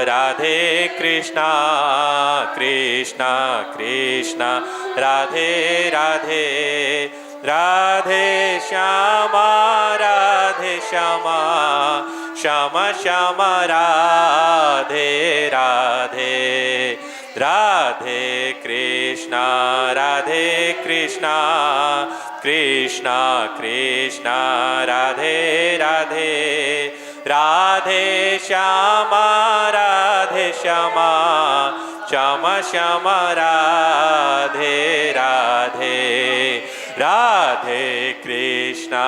राधे कृष्णा कृष्णा कृष्णा राधे राधे राधे श्यामा श्यामा श्यामा राधे राधे राधे कृष्णा कृष्णा कृष्णा राधे राधे राधे श्यामा श्यामा श्यामा राधे राधे राधे कृष्णा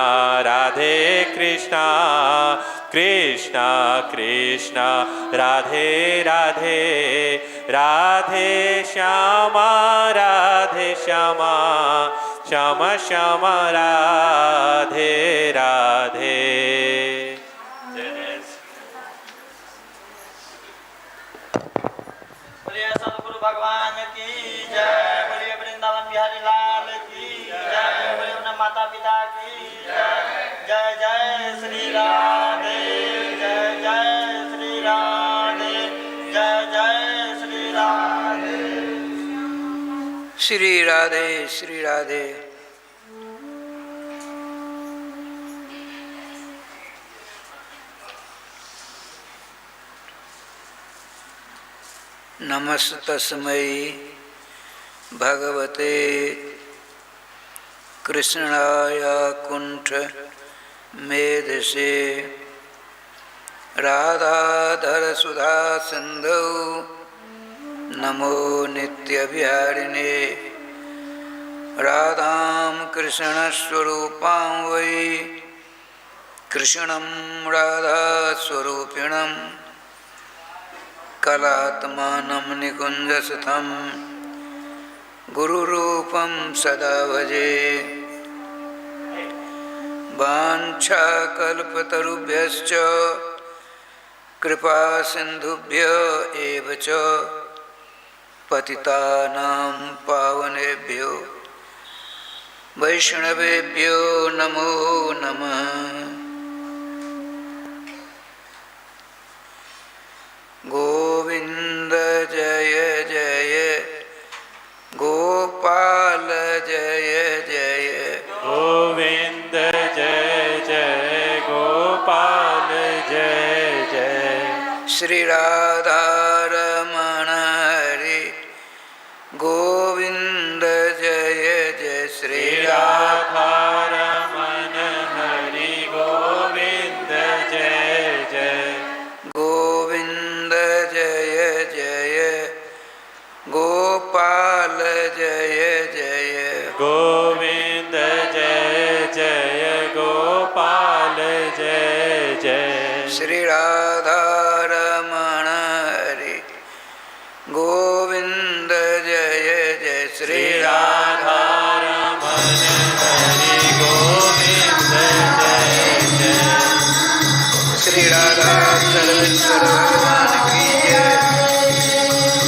कृष्णा कृष्णा राधे राधे राधे श्यामा श्यामा श्यामा राधे राधे। बोलिए सतगुरु भगवान की जय, बोलिए वृंदावन बिहारी लाल की जय, बोलिए अपने माता पिता की जय। जय जय श्री राधे, जय जय श्री राधे, जय जय श्री राधे। श्री राधे श्री राधे। नमस्तस्मै भगवते कृष्णाय कुंठ मेधसे राधाधर सुधा सिंधौ नमो नित्यविहारिणे राधां कृष्णस्वरूपां वै कृष्णं राधास्वरूपिणं कलात्मानं निकुञ्जसुतं गुरुरूपं सदा भजे। वाञ्छाकल्पतरुभ्यश्च कृपा सिन्धुभ्य एव च पतितानां पावनेभ्यो वैष्णवेभ्यो नमो नमः। गोविंद जय जय गोपाल जय जय गोविंद जय जय गोपाल जय जय श्री राधा रमण हरि गोविंद जय जय श्री राधा रमण हरि गोविंद जय जय गोविंद जय जय गोपाल जय जय गोविंद जय जय गोपाल जय जय श्री राधा रमण हरि गोविंद जय जय श्री राधा रमण हरि गोविंद जय जय श्री राधा सर्वेश्वर भगवान की जय,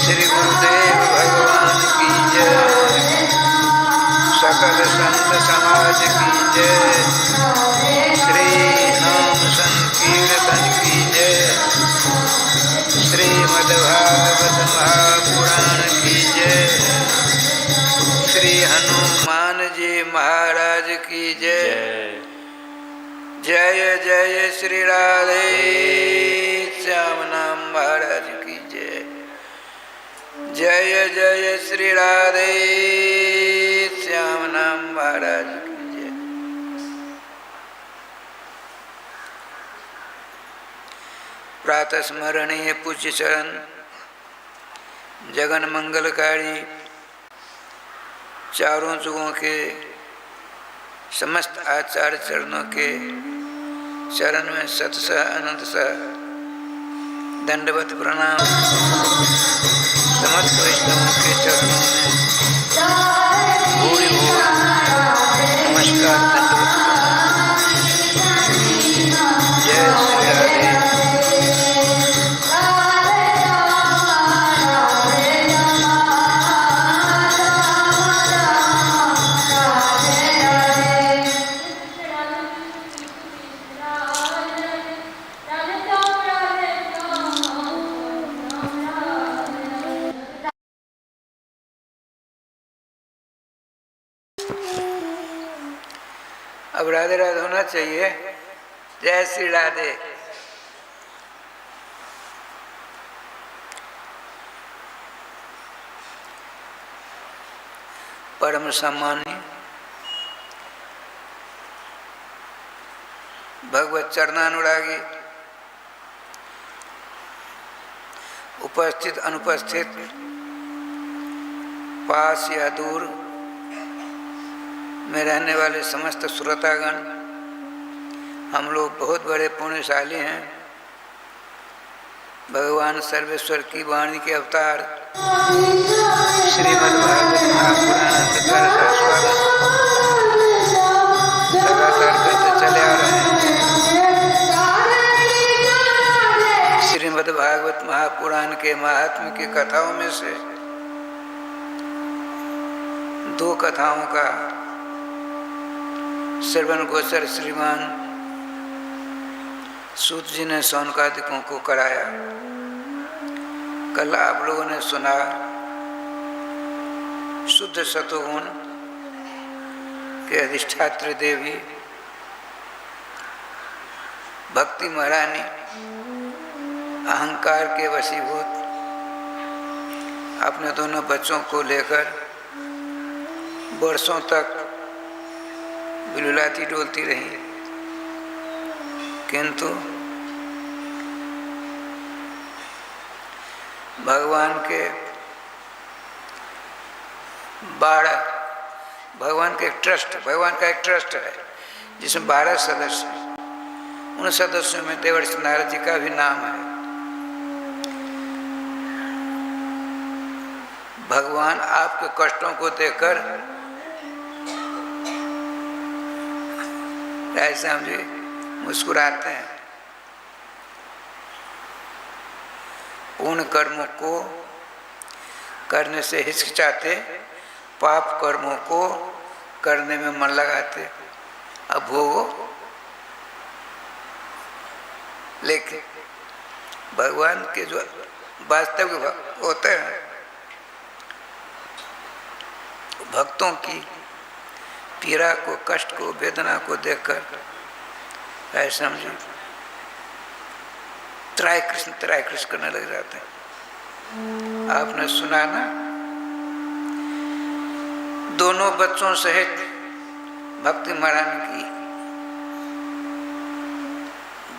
श्री गुरुदेव भगवान की जय, सकल संत समाज की जय, श्री नाम संकीर्तन की जय, श्रीमद्भागवत महापुराण की जय, श्री हनुमान जी महाराज की जय। जय जय श्री राधे श्याम नाम महाराज की जय। जय जय श्री राधे श्याम नाम महाराज की जय। प्रातः स्मरणीय पूज्य चरण जगन मंगलकारी चारों जुगों के समस्त आचार्य चरणों के चरण में सतसह अनंत सह दंडवत प्रणाम। समस्त वैष्णवों के चरणों में भूरि भूरि नमस्कार दंडवत प्रणाम। जय श्री राधे। अब राधे राधे होना चाहिए। जय श्री राधे। परम सम्मानी भगवत चरणानुरागी उपस्थित अनुपस्थित पास या दूर में रहने वाले समस्त श्रोतागण, हम लोग बहुत बड़े पुण्यशाली हैं। भगवान सर्वेश्वर की वाणी के अवतार श्रीमद् भागवत महापुराण का स्वागत लगातार करते चले आ रहे हैं। श्रीमद् भागवत महापुराण के महात्म्य की कथाओं में से दो कथाओं का श्रवण गोचर श्रीमान सूत जी ने शौनकादिकों को कराया। कल आप लोगों ने सुना शुद्ध सतोगुण के अधिष्ठात्री देवी भक्ति महारानी अहंकार के वशीभूत अपने दोनों बच्चों को लेकर वर्षों तक बिलुलाती डोलती रही, किंतु भगवान के 12 भगवान का एक ट्रस्ट है जिसमें 12 सदस्य हैं। उन सदस्यों में देवर्षि नारद जी का भी नाम है। भगवान आपके कष्टों को देखकर रायश्याम जी मुस्कुराते हैं। पूर्ण कर्मों को करने से हिचकिचाते, पाप कर्मों को करने में मन लगाते। अब भोगो, लेकिन भगवान के जो वास्तविक भक्त होते हैं, भक्तों की पीड़ा को, कष्ट को, वेदना को देखकर ऐसा समझो त्राय कृष्ण करने लग जाते हैं। आपने सुना ना, दोनों बच्चों सहित भक्ति महारानी की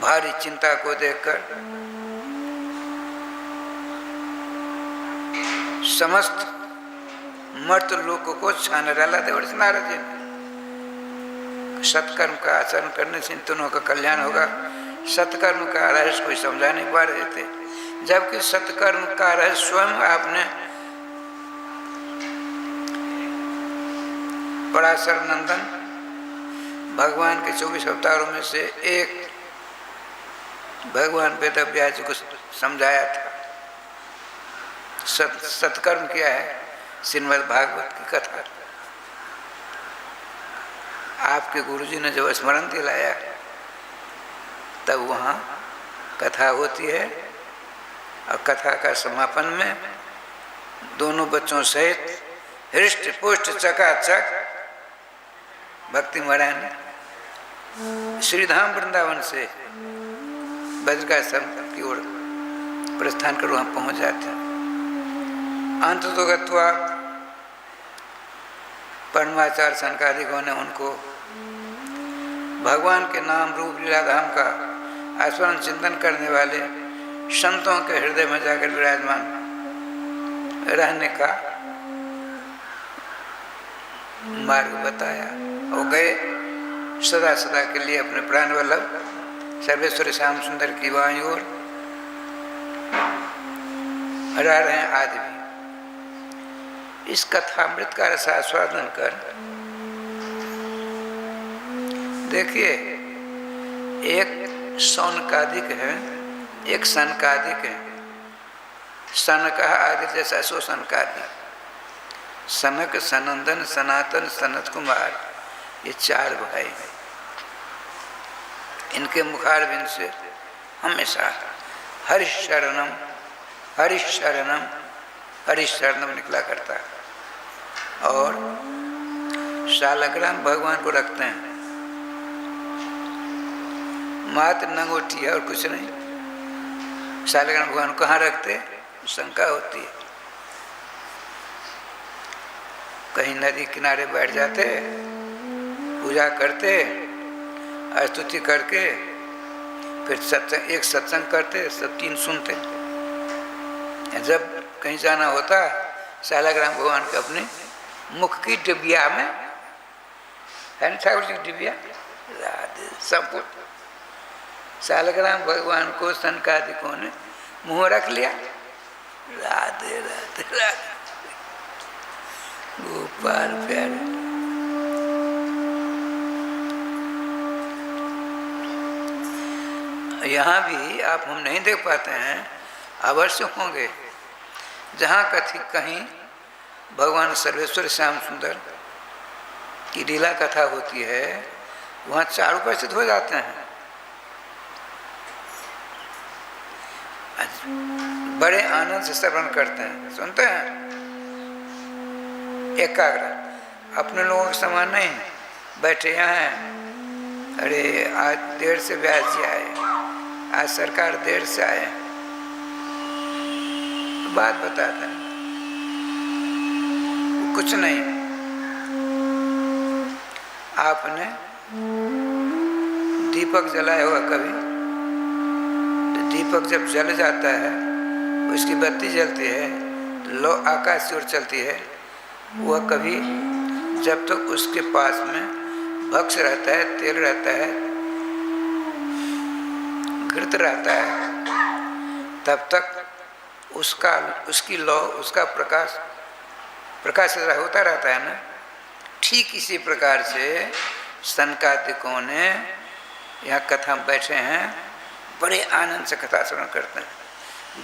भारी चिंता को देखकर समस्त मर्त लोगों को छाने डाला देवर्षि नारद जी ने। सत्कर्म का आचरण करने से इन दोनों का कल्याण होगा। सत्कर्म का रहस्य कोई समझा नहीं पा रहे थे, जबकि सत्कर्म का रहस्य स्वयं आपने पराशर नंदन भगवान के 24 अवतारों में से एक भगवान वेदव्यास जी को समझाया था। सत्कर्म क्या है? श्रीमद् भागवत की कथा। आपके गुरुजी ने जब स्मरण दिलाया तब वहाँ कथा होती है, और कथा का समापन में दोनों बच्चों सहित हृष्ट पुष्ट चकाचक भक्ति महारानी श्रीधाम वृंदावन से बद्रिकाश्रम की ओर प्रस्थान कर वहाँ पहुँच जाते हैं। अंत तो गत्वा परमाचार्य शनकादिकों ने उनको भगवान के नाम रूप लीलाधाम का आस्वादन चिंतन करने वाले संतों के हृदय में जाकर विराजमान रहने का मार्ग बताया। वो गए सदा सदा के लिए अपने प्राण वल्लभ सर्वेश्वर श्याम सुंदर की वाणी ओर रह रहे हैं आज भी। इस कथामृत का रस आस्वादन कर देखिए, एक शौनकादिक है, एक सनकादिक है। सनक आदि जैसा सो सनकादिक। सनक, सनंदन, सनातन, सनत कुमार, ये 4 भाई हैं। इनके मुखारबिंद से हमेशा हरिशरणम हरिशरणम हरिशरणम निकला करता है। और शालग्राम भगवान को रखते हैं। मात्र नंगोटी है और कुछ नहीं। शालिग्राम भगवान को कहाँ रखते, शंका होती है। कहीं नदी किनारे बैठ जाते, पूजा करते, स्तुति करके फिर सत्संग, एक सत्संग करते, सब तीन सुनते। जब कहीं जाना होता, शालिग्राम भगवान के अपने मुख की डिबिया में है ना, ठाकुर जी की डिबिया, राधे संपूर्ण शालिग्राम भगवान को सनकादिकों ने मुँह रख लिया। राधे राधे राधे गोपाल प्यारे। यहाँ भी आप हम नहीं देख पाते हैं, अवश्य होंगे जहाँ कहीं भगवान सर्वेश्वर श्याम सुंदर की लीला कथा होती है, वहाँ चार उपस्थित हो जाते हैं। बड़े आनंद से श्रवण करते हैं, सुनते हैं, एकाग्र। अपने लोगों के समान नहीं बैठे यहाँ हैं, अरे आज देर से व्यास जी आए, आज सरकार देर से आए, बात बताते हैं, कुछ नहीं। आपने दीपक जलाया होगा कभी, तो दीपक जब जल जाता है, उसकी बत्ती जलती है, तो लो आकाश की ओर चलती है। वह कभी जब तक उसके पास में भक्ष रहता है, तेल रहता है, घृत रहता है, तब तक उसकी लौ, उसका प्रकाश होता रहता है ना। ठीक इसी प्रकार से सनकादिकों ने यहाँ कथा में बैठे हैं, बड़े आनंद से कथा श्रवण करते हैं।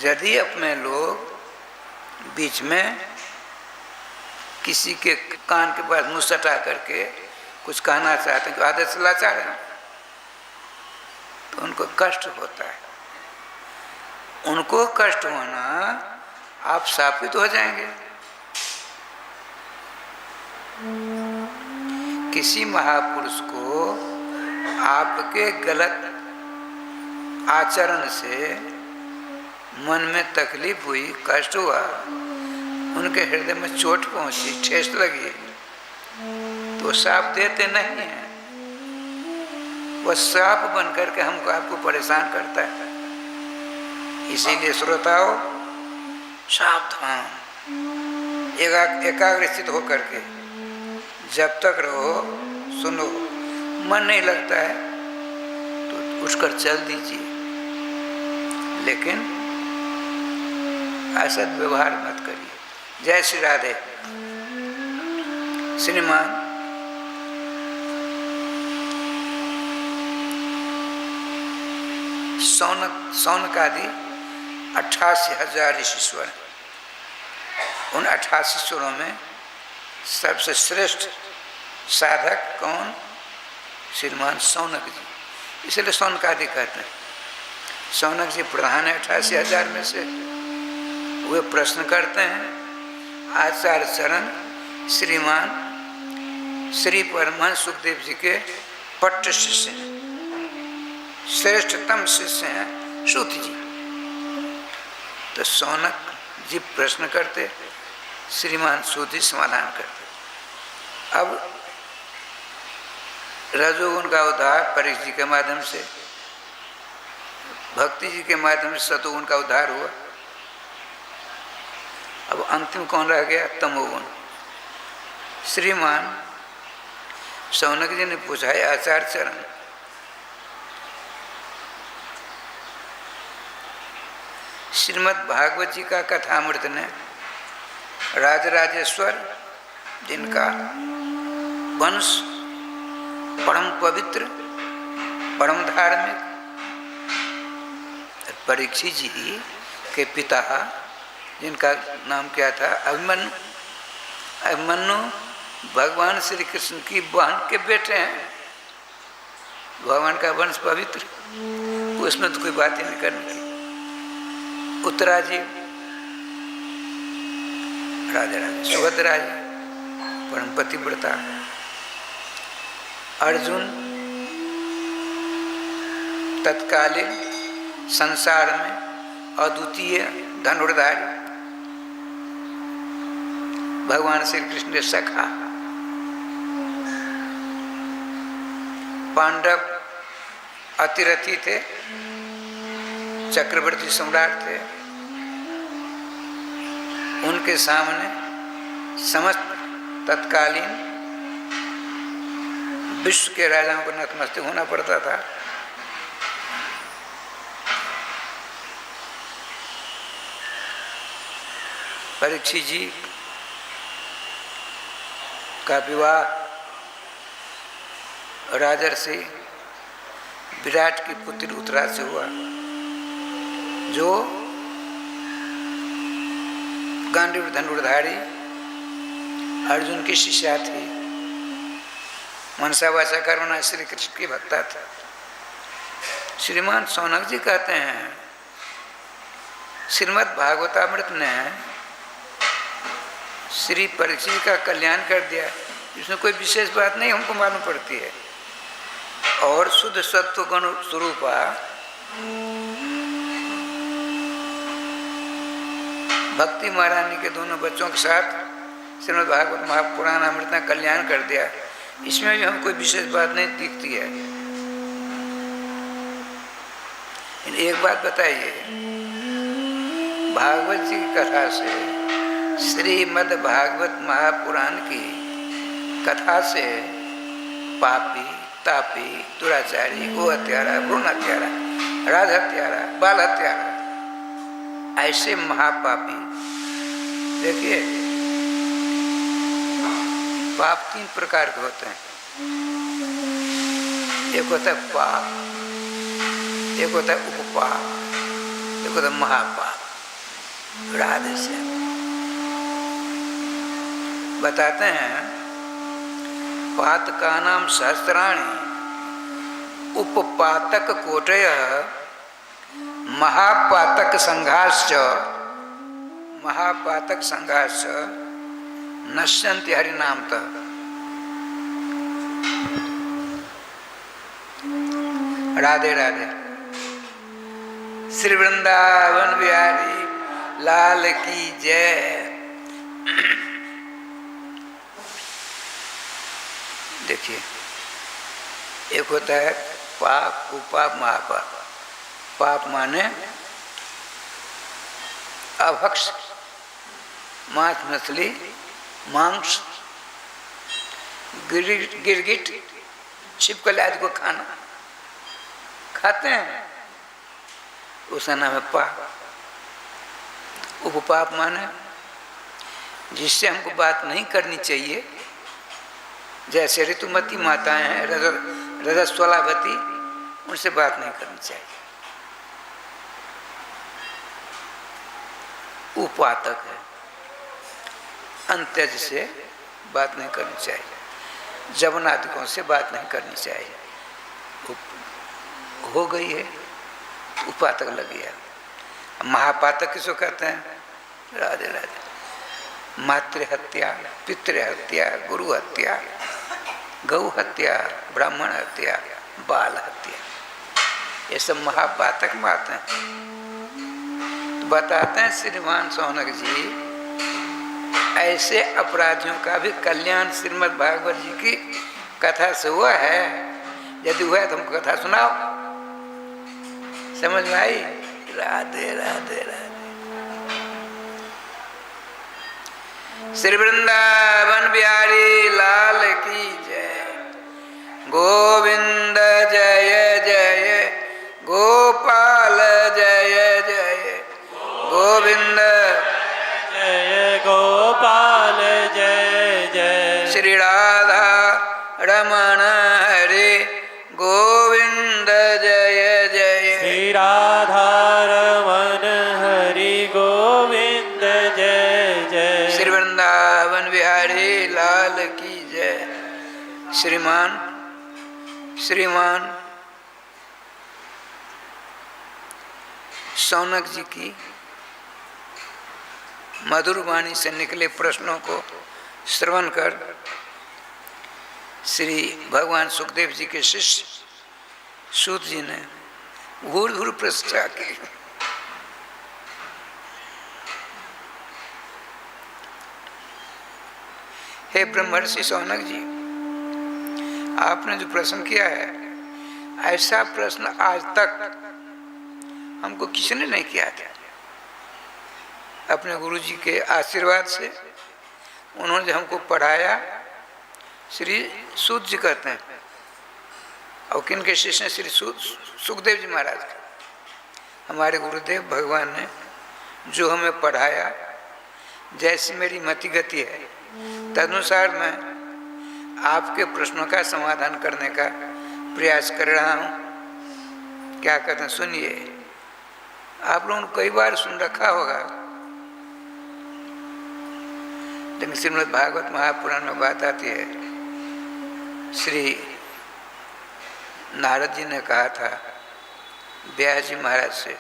यदि अपने लोग बीच में किसी के कान के पास मुँह सटा करके कुछ कहना चाहते हैं कि आदत से लाचार है, तो उनको कष्ट होता है। उनको कष्ट होना आप शापित हो जाएंगे। किसी महापुरुष को आपके गलत आचरण से मन में तकलीफ हुई, कष्ट हुआ, उनके हृदय में चोट पहुंची, ठेस लगी, तो शाप देते नहीं हैं। वह शाप बन करके हमको आपको परेशान करता है। इसीलिए श्रोताओं, सावधान, एकाग्रचित होकर के जब तक रहो, सुनो, मन नहीं लगता है तो उठकर चल दीजिए, लेकिन असद व्यवहार मत करिए। जय श्री राधे। श्रीमान सौनक आदि 88,000 ऋषिश्वर, उन 88 ईश्वरों में सबसे श्रेष्ठ साधक कौन? श्रीमान सौनक जी। इसलिए सौनक आदि कहते हैं। सौनक जी प्रधान है 88,000 में से। वे प्रश्न करते हैं आचार्य चरण श्रीमान श्री परमहंस सुखदेव जी के पट्ट शिष्य हैं, श्रेष्ठतम शिष्य हैं सूत जी। तो सौनक जी प्रश्न करते, श्रीमान सूत जी समाधान करते। अब रजोगुण का उद्धार परीक्षा जी के माध्यम से, भक्ति जी के माध्यम से सतोगुण का उद्धार हुआ। अब अंतिम कौन रह गया? तमोगुण। श्रीमान सौनक जी ने पूछा है आचार्य चरण, श्रीमद् भागवत जी का कथामृत ने राजराजेश्वर जिनका वंश परम पवित्र, परम धार्मिक, परीक्षित जी के पिता जिनका नाम क्या था? अभिमन्यु। अभिमन्यु भगवान श्री कृष्ण की बहन के बेटे हैं। भगवान का वंश पवित्र, उसमें तो कोई बात ही नहीं करनी थी। उत्तरा जी राधे राधे, सुभद्रा जी परम पतिव्रता, अर्जुन तत्कालीन संसार में अद्वितीय धनुर्धारी भगवान श्री कृष्ण के सखा, पांडव अतिरथी थे, चक्रवर्ती सम्राट थे। उनके सामने समस्त तत्कालीन विश्व के राजाओं को नतमस्तक होना पड़ता था। परीक्षित जी का विवाह राजर्षि विराट की पुत्री उत्तरा से हुआ, जो गांडीव धनुर्धारी अर्जुन की शिष्या थी। मनसा वाचा कर्मणा श्री कृष्ण की भक्ता था। श्रीमान सौनक जी कहते हैं श्रीमद् भागवतामृत ने श्री परीक्षित का कल्याण कर दिया। इसमें कोई विशेष बात नहीं हमको मालूम पड़ती है। और शुद्ध सत्व गुण स्वरूपा भक्ति महारानी के दोनों बच्चों के साथ श्रीमद् भागवत महापुराण अमृत ने कल्याण कर दिया। इसमें भी हम कोई विशेष बात नहीं दिखती है। एक बात बताइए, भागवत जी की कथा से, श्रीमद् भागवत महापुराण की कथा से पापी, तापी, दुराचारी, गो हत्यारा, भ्रूण हत्यारा, राज हत्यारा, बाल हत्यारा, ऐसे महापापी, देखिए पाप 3 प्रकार के होते हैं। एक होता है पाप, एक होता है उपपाप, एक होता है महापाप। राधे से बताते हैं पातकानां सहस्राणि उपपातक कोटय महापातक संघाश्च नश्यन्ति हरिनामतः। राधे राधे। श्री वृंदावन बिहारी लाल की जय। देखिए, एक होता है पाप, कुपाप, महापाप। पाप माने अभक्ष, मांस, मछली, मांस, गिरगिट, छिपकली आदि को खाना खाते हैं, उसका नाम है पाप। उपपाप माने जिससे हमको बात नहीं करनी चाहिए, जैसे ऋतुमती माताएं हैं, रजस्वलावती, उनसे बात नहीं करनी चाहिए। उपातक है, अंत्यज से बात नहीं करनी चाहिए, जवनादिकों से बात नहीं करनी चाहिए। हो गई है, उपातक लग गया। महापातक किसको कहते हैं? राधे राधे। मातृ हत्या, पितृ हत्या, गुरु हत्या, गौ हत्या, ब्राह्मण हत्या, बाल हत्या, ये सब महापातक बात है। तो बताते हैं श्रीमान सौनक जी, ऐसे अपराधियों का भी कल्याण श्रीमद् भागवत जी की कथा से हुआ है। यदि हुआ है तो हमको कथा सुनाओ। समझ में आई? राधे राधे राधे। श्री वृंदावन बिहारी लाल की जय। गोविंद जय जय, गोपाल जय जय, गोविंद जय गोपाल जय जय। श्री राधा रमण हरे गोविंद जय जय। श्री राधा रमण हरि गोविंद जय जय। श्री वृंदावन बिहारी लाल की जय। श्रीमान सौनक जी की मधुर वाणी से निकले प्रश्नों को श्रवण कर श्री भगवान सुखदेव जी के शिष्य सूत जी ने घूर घूर प्रशंसा की। हे ब्रह्मर्षि शौनक जी, आपने जो प्रश्न किया है, ऐसा प्रश्न आज तक हमको किसी ने नहीं किया था। अपने गुरु जी के आशीर्वाद से उन्होंने हमको पढ़ाया। श्री सूत जी कहते हैं, और किनके शिष्य हैं? श्री सुखदेव जी महाराज के। हमारे गुरुदेव भगवान ने जो हमें पढ़ाया, जैसी मेरी मति गति है तदनुसार मैं आपके प्रश्नों का समाधान करने का प्रयास कर रहा हूँ। क्या कहते हैं सुनिए। आप लोगों ने कई बार सुन रखा होगा, लेकिन श्रीमद् भागवत महापुराण में बात आती है, श्री नारद जी ने कहा था व्यास जी महाराज से,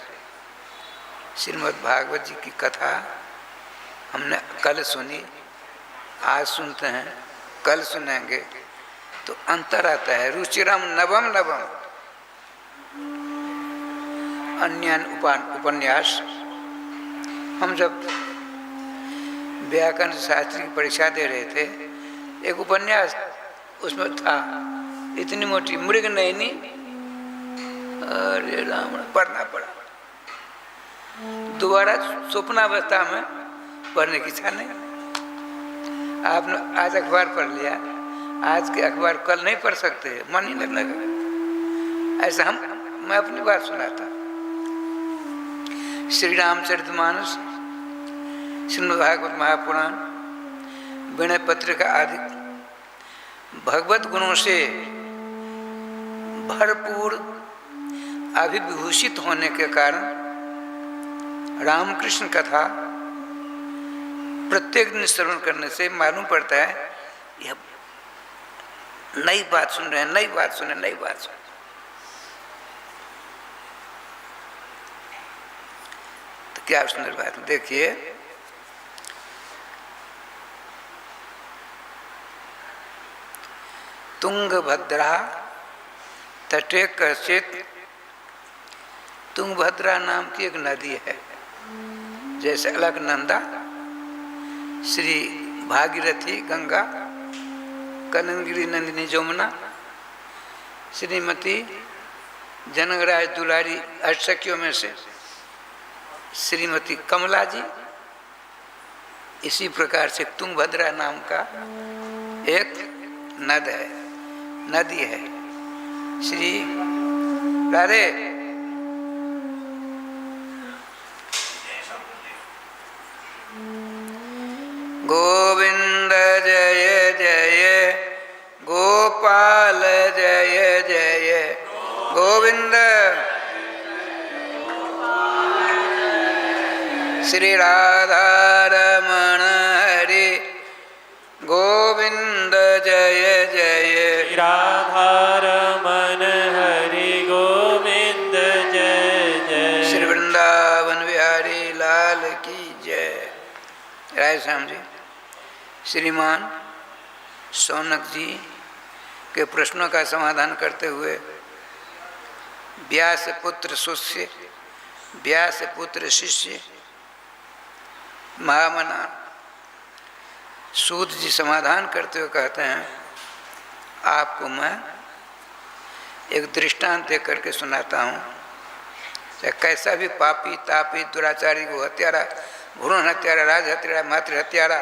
श्रीमद् भागवत जी की कथा हमने कल सुनी, आज सुनते हैं, कल सुनेंगे, तो अंतर आता है। रुचिरम नवम नवम अन्यान उपन्यास। हम जब व्याकरण शास्त्री की परीक्षा दे रहे थे, एक उपन्यास उसमें था, इतनी मोटी मृग नयनी, अरे राम, पढ़ना पड़ा। दोबारा स्वप्नावस्था में पढ़ने की इच्छा नहीं। आपने आज अखबार पढ़ लिया, आज के अखबार कल नहीं पढ़ सकते, मन ही लगने लगा। ऐसा मैं अपनी बात सुनाता। श्री रामचरितमानस, श्रीमद् भागवत महापुराण, विनय पत्रिका आदि भगवत गुणों से भरपूर अभिभूषित होने के कारण रामकृष्ण कथा प्रत्येक दिन श्रवण करने से मालूम पड़ता है यह नई बात सुन रहे हैं, नई बात सुने, नई बात सुने। तो क्या सुंदर बात है। देखिए, तुंगभद्रा तटे कश्चित, तुंगभद्रा नाम की एक नदी है, जैसे अलकनंदा, श्री भागीरथी गंगा, कननगिरी नंदिनी जमुना, श्रीमती जनकराज दुलारी अष्टसखियों में से श्रीमती कमला जी। इसी प्रकार से तुंगभद्रा नाम का एक नदी है। श्री राधे गोविंद जय जय, गोपाल जय जय, गोविंद श्री राधा रमण हरि, गोविंद जय जय, राधा रमन हरि गोविंद जय जय, श्री वृंदावन बिहारी लाल की जय। राय श्याम जी। श्रीमान शौनक जी के प्रश्नों का समाधान करते हुए व्यास पुत्र शिष्य, व्यास पुत्र शिष्य महामना सूत जी समाधान करते हुए कहते हैं, आपको मैं एक दृष्टांत दे करके सुनाता हूँ। चाहे कैसा भी पापी तापी दुराचारी को हत्यारा, भ्रूण हत्यारा, राज हत्यारा, मातृ हत्यारा,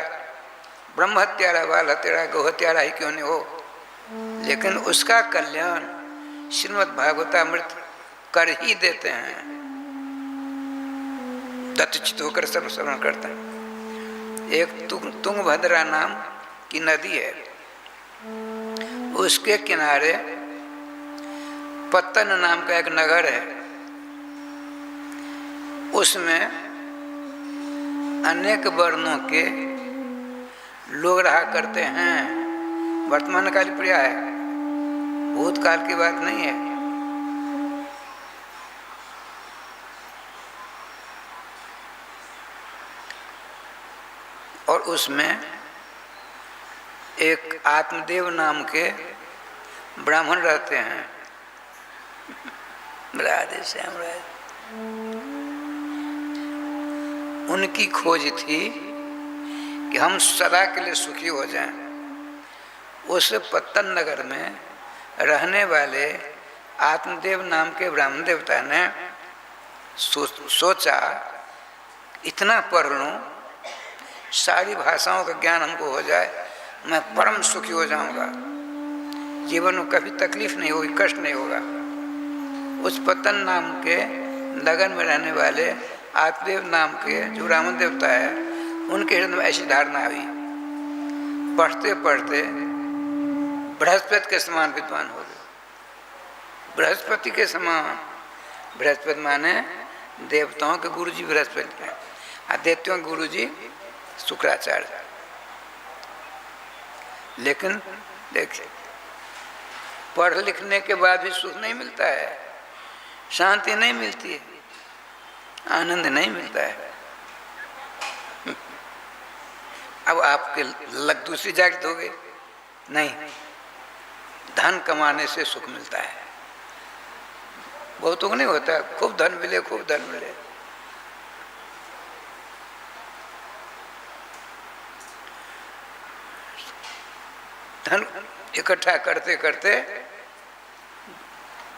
ब्रह्म हत्यारा, बाल हत्यारा, गौ हत्यारा ही क्यों नहीं हो, लेकिन उसका कल्याण श्रीमद् भागवतामृत कर ही देते हैं। दत्तचित होकर सर्व श्रवण करते हैं। एक तुंगभद्रा नाम की नदी है, उसके किनारे पत्तन नाम का एक नगर है। उसमें अनेक वर्णों के लोग रहा करते हैं। वर्तमान काल प्रिया है, भूतकाल की बात नहीं है। और उसमें एक आत्मदेव नाम के ब्राह्मण रहते हैं। राधे श्याम राधे। उनकी खोज थी कि हम सदा के लिए सुखी हो जाएं। उस पत्तन नगर में रहने वाले आत्मदेव नाम के ब्राह्मण देवता ने सोचा इतना पढ़ लूं, सारी भाषाओं का ज्ञान हमको हो जाए, मैं परम सुखी हो जाऊंगा, जीवन में कभी तकलीफ नहीं होगी, कष्ट नहीं होगा। उस पतन नाम के नगर में रहने वाले आत्मदेव नाम के जो ब्राह्मण देवता है, उनके हृदय में ऐसी धारणा हुई। पढ़ते पढ़ते बृहस्पति के समान विद्वान हो गए। बृहस्पति के समान, बृहस्पति माने देवताओं के गुरु जी बृहस्पति हैं, दैत्यों के गुरु जी शुक्राचार्य। लेकिन देखिए, पढ़ लिखने के बाद भी सुख नहीं मिलता है, शांति नहीं मिलती है, आनंद नहीं मिलता है। अब आपके लग दूसरी जागृत हो गई, नहीं, धन कमाने से सुख मिलता है। बहुतों को नहीं होता, खूब धन मिले, खूब धन मिले। धन इकट्ठा करते करते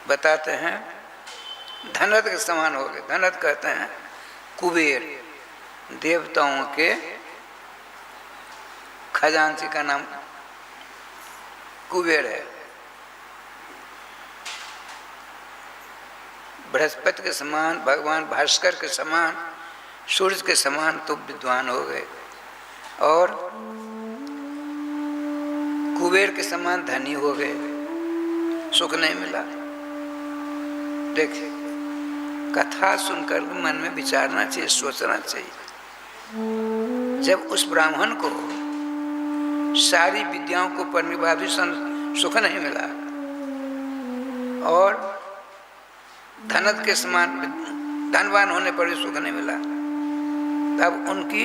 बताते हैं धनत के समान हो गए। धनत कहते हैं कुबेर, देवताओं के खजांची का नाम कुबेर है। बृहस्पति के समान, भगवान भास्कर के समान, सूर्य के समान तो विद्वान हो गए, और कुबेर के समान धनी हो गए, सुख नहीं मिला। देखिए, कथा सुनकर मन में विचारना चाहिए, सोचना चाहिए। जब उस ब्राह्मण को सारी विद्याओं को पढ़ने के बाद भी सुख नहीं मिला, और धनत के समान धनवान होने पर भी सुख नहीं मिला, तब उनकी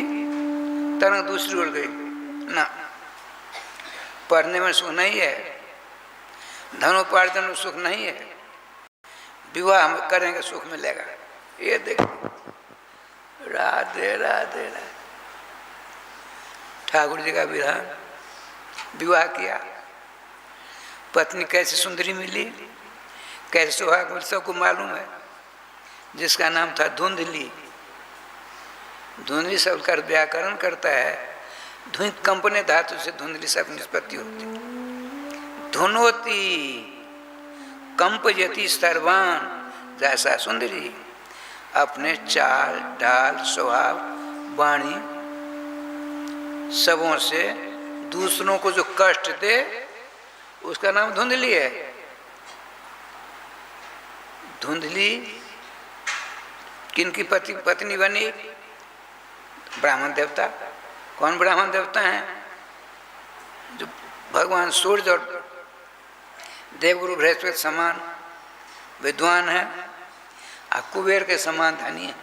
तरंग दूसरी ओर गई। ना, पढ़ने में सुख नहीं है, धनोपार्जन में सुख नहीं है, विवाह हम करेंगे सुख मिलेगा। ये देखो, राधे राधे राधे। ठाकुर जी का विधान, विवाह किया, पत्नी कैसी सुंदरी मिली, कैसे सुहाग मिली, सबको मालूम है। जिसका नाम था धुंधली। धुंधली शब्द का व्याकरण करता है, धुन कंपने धातु से धुंधली शब्द निष्पत्ति होती। धुनोती कंपयति सर्वान, जैसा सुंदरी अपने चाल ढाल स्वभाव वाणी सबों से दूसरों को जो कष्ट दे, उसका नाम धुंधली है। धुंधली किनकी पत्नी बनी? ब्राह्मण देवता। कौन ब्राह्मण देवता हैं? जो भगवान सूर्य और देवगुरु बृहस्पति समान विद्वान है, और कुबेर के समान धनी है।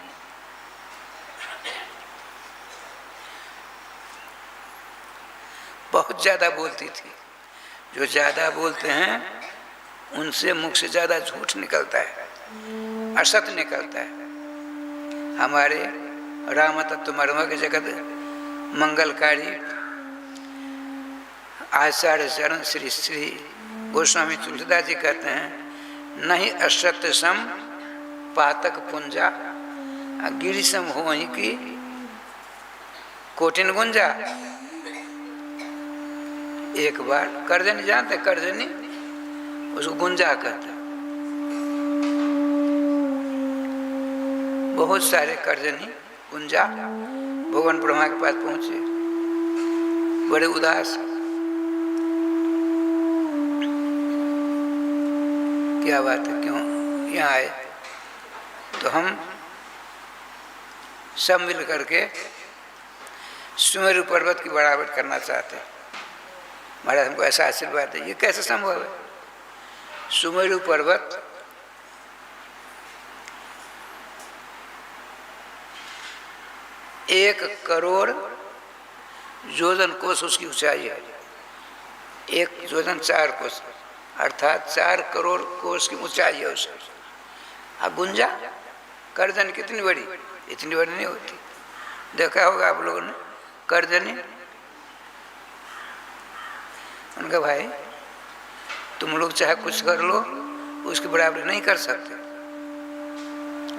बहुत ज्यादा बोलती थी। जो ज्यादा बोलते हैं उनसे मुख से ज्यादा झूठ निकलता है, असत्य निकलता है। हमारे राम तत्व मर्म के जगत मंगलकारी आचार्य चरण श्री श्री गोस्वामी तुलसीदास जी कहते हैं, नहीं असत्य सम पातक पुंजा, गिरी सम हो वहीं की कोटिन गुंजा। एक बार करजनी जानते, करजनी उसको गुंजा कहते। बहुत सारे करजनी गुंजा भगवान ब्रह्मा के पास पहुंचे, बड़े उदास। क्या बात है, क्यों यहाँ आए? तो हम सब मिल करके सुमेरु पर्वत की बढ़ावट करना चाहते हैं। महाराज हमको ऐसा आशीर्वाद है। ये कैसे संभव है? सुमेरु पर्वत एक करोड़ योजन कोस उसकी ऊंचाई है। एक योजन 4 कोस, अर्थात 4 करोड़ कोस की ऊंचाई है उसकी। गुंजा करजनी कितनी बड़ी, इतनी बड़ी नहीं होती। देखा होगा आप लोगों ने करजनी। उनका भाई तुम लोग चाहे कुछ कर लो उसकी बराबरी नहीं कर सकते।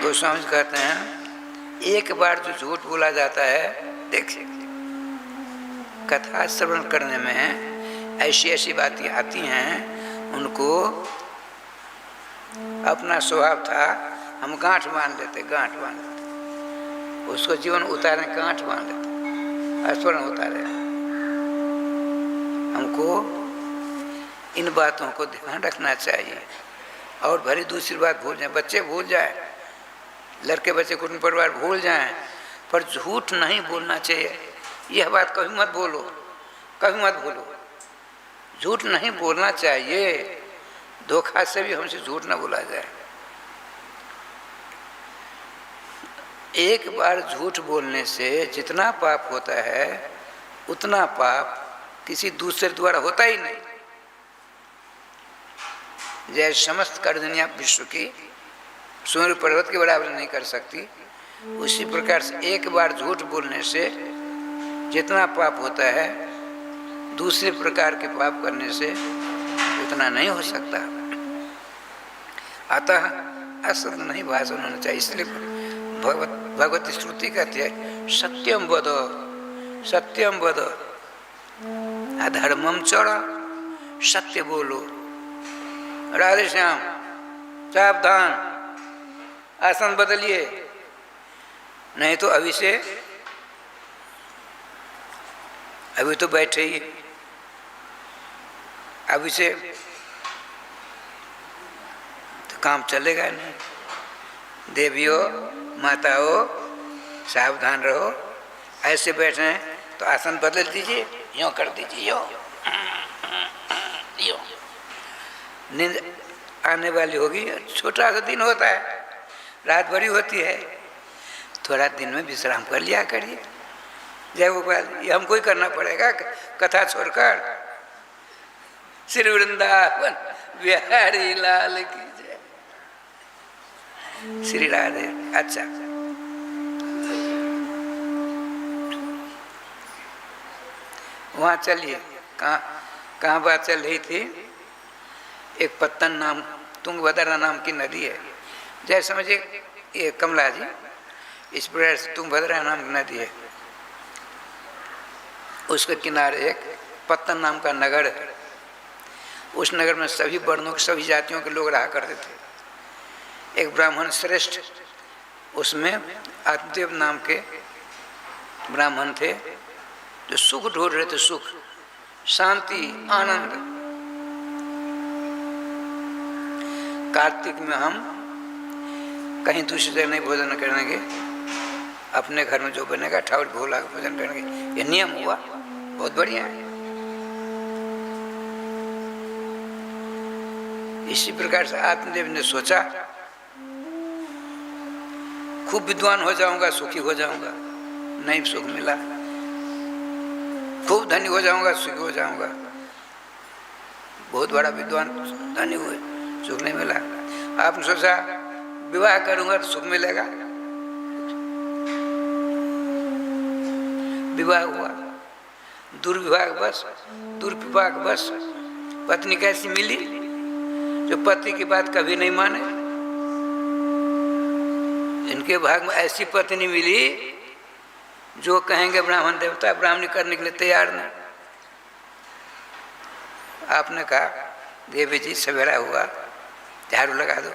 गोस्वामी जी कहते हैं एक बार जो झूठ बोला जाता है, देखिए कथा श्रवण करने में ऐसी ऐसी बातें आती हैं, उनको अपना स्वभाव था हम गांठ बांध लेते, गांठ बांध लेते, उसको जीवन उतारे गांठ बांध लेते, स्मरण उतारे। हमको इन बातों को ध्यान रखना चाहिए। और भरी दूसरी बात भूल जाए, बच्चे भूल जाए, लड़के बच्चे कुटुंब परिवार भूल जाएं, पर झूठ नहीं बोलना चाहिए। यह बात कभी मत बोलो, कभी मत बोलो, झूठ नहीं बोलना चाहिए। धोखा से भी हमसे झूठ ना बोला जाए। एक बार झूठ बोलने से जितना पाप होता है उतना पाप किसी दूसरे द्वारा होता ही नहीं। जैसे समस्त करदनियाँ विश्व की सूर्य पर्वत के बराबर नहीं कर सकती, उसी प्रकार से एक बार झूठ बोलने से जितना पाप होता है दूसरे प्रकार के पाप करने से उतना नहीं हो सकता। अतः असत नहीं भाषण होना चाहिए। इसलिए भगवत श्रुति कहती है सत्यम वद, सत्यम वद, अधर्मम चढ़, सत्य बोलो। राधे श्याम, सावधान, आसन बदलिए, नहीं तो अभी तो बैठे ही, अभी से तो काम चलेगा नहीं। देवियों माताओं सावधान रहो। ऐसे बैठे हैं तो आसन बदल दीजिए, यूँ कर दीजिए, यूँ यूँ। नींद आने वाली होगी। छोटा सा दिन होता है, रात बड़ी होती है, थोड़ा दिन में विश्राम कर लिया करिए। जय गोपाल, ये हमको ही करना पड़ेगा कथा छोड़कर। श्री वृंदावन बिहारी लाल की जय। श्री राधे। अच्छा, वहाँ चलिए, कहाँ बात चल रही थी। एक पत्तन नाम, तुंगभद्रा नाम की नदी है। जैसे समझिए ये कमला जी, इस प्रकार से तुंगभद्रा नाम की नदी है, उसके किनारे एक पत्तन नाम का नगर है। उस नगर में सभी वर्णों के, सभी जातियों के लोग रहा करते थे। एक ब्राह्मण श्रेष्ठ, उसमें आत्मदेव नाम के ब्राह्मण थे जो सुख ढूंढ रहे थे, सुख, शांति, आनंद। कार्तिक में हम कहीं दूसरी जगह नहीं भोजन करेंगे, अपने घर में जो बनेगा ठाकुर भोला का भोजन करेंगे। ये नियम हुआ, बहुत बढ़िया है। इसी प्रकार से आत्मदेव ने सोचा खूब विद्वान हो जाऊंगा, सुखी हो जाऊंगा, नहीं सुख मिला। खूब धनी हो जाऊंगा, सुखी हो जाऊंगा, बहुत बड़ा विद्वान धनी हुए, सुख नहीं मिला। आपने सोचा विवाह करूंगा तो सुख मिलेगा, विवाह हुआ, दुर्विवाह बस, दुर्विवाह बस। पत्नी कैसी मिली जो पति की बात कभी नहीं माने। इनके भाग में ऐसी पत्नी मिली जो कहेंगे ब्राह्मण देवता, ब्राह्मणी करने के लिए तैयार नहीं। आपने कहा देवी जी सवेरा हुआ, झाड़ू लगा दो।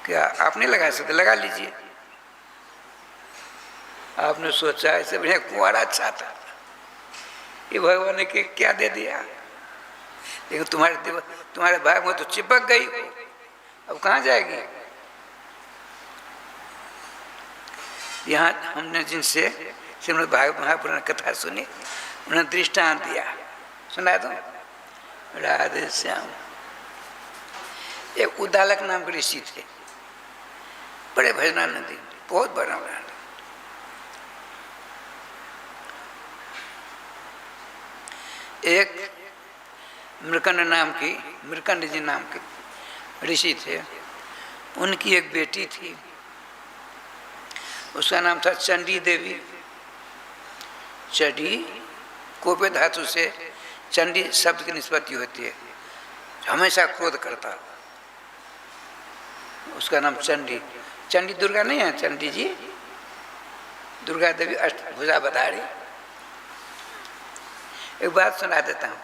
क्या आप नहीं लगा सकते? लगा लीजिए। आपने सोचा ऐसे बढ़िया कुंवारा अच्छा था, ये भगवान ने क्या दे दिया, लेकिन तुम्हारे भाग में तो चिपक गई, अब कहाँ जाएगी। यहाँ हमने जिनसे श्रीमद् भागवत महापुराण कथा सुनी, उन्होंने दृष्टांत दिया, सुना दो। राधे श्याम। एक उद्दालक नाम के ऋषि थे, बड़े भजनानंदी, बहुत बड़ा। एक मृकंड जी नाम के ऋषि थे, उनकी एक बेटी थी, उसका नाम था चंडी देवी। चंडी कोपे धातु से चंडी शब्द की निष्पत्ति होती है, हमेशा क्रोध करता, उसका नाम चंडी। चंडी दुर्गा नहीं है, चंडी जी दुर्गा देवी अष्टभुजा बधारी। एक बात सुना देता हूँ,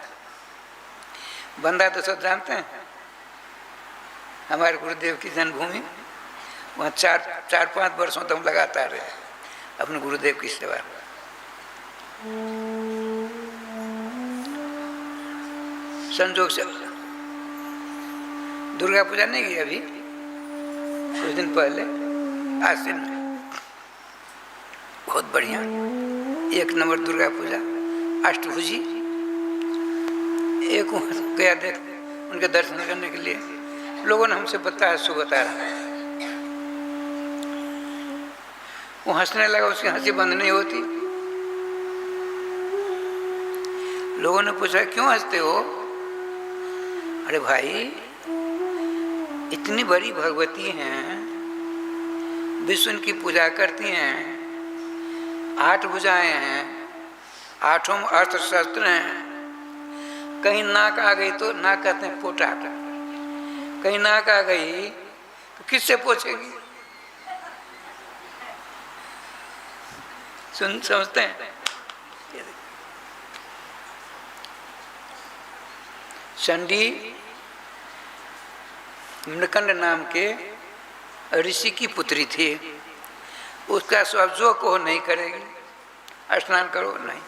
बंदा तो सब जानते हैं, हमारे गुरुदेव की जन्मभूमि, वहाँ चार पाँच वर्षों तक हम लगातार रहे अपने गुरुदेव की सेवा। संजोग से दुर्गा पूजा नहीं की अभी कुछ दिन पहले, आश्विन में, बहुत बढ़िया, एक नंबर दुर्गा पूजा, अष्टभुजी। एक गया देख उनके दर्शन करने के लिए, लोगों ने हमसे बताया, सो बता रहा, वो हंसने लगा, उसकी हंसी बंद नहीं होती। लोगों ने पूछा क्यों हंसते हो? अरे भाई, इतनी बड़ी भगवती हैं, विष्णु की पूजा करती हैं, 8 भुजाएं हैं, 8 अस्त्र शस्त्र हैं, कहीं नाक आ गई तो नाक कहते हैं पोटा, कहीं नाक आ गई तो किससे पूछेगी? समझते हैं? चंडी मृकंड नाम के ऋषि की पुत्री थी। उसका स्वभाव जो कहो नहीं करेगी, स्नान करो नहीं,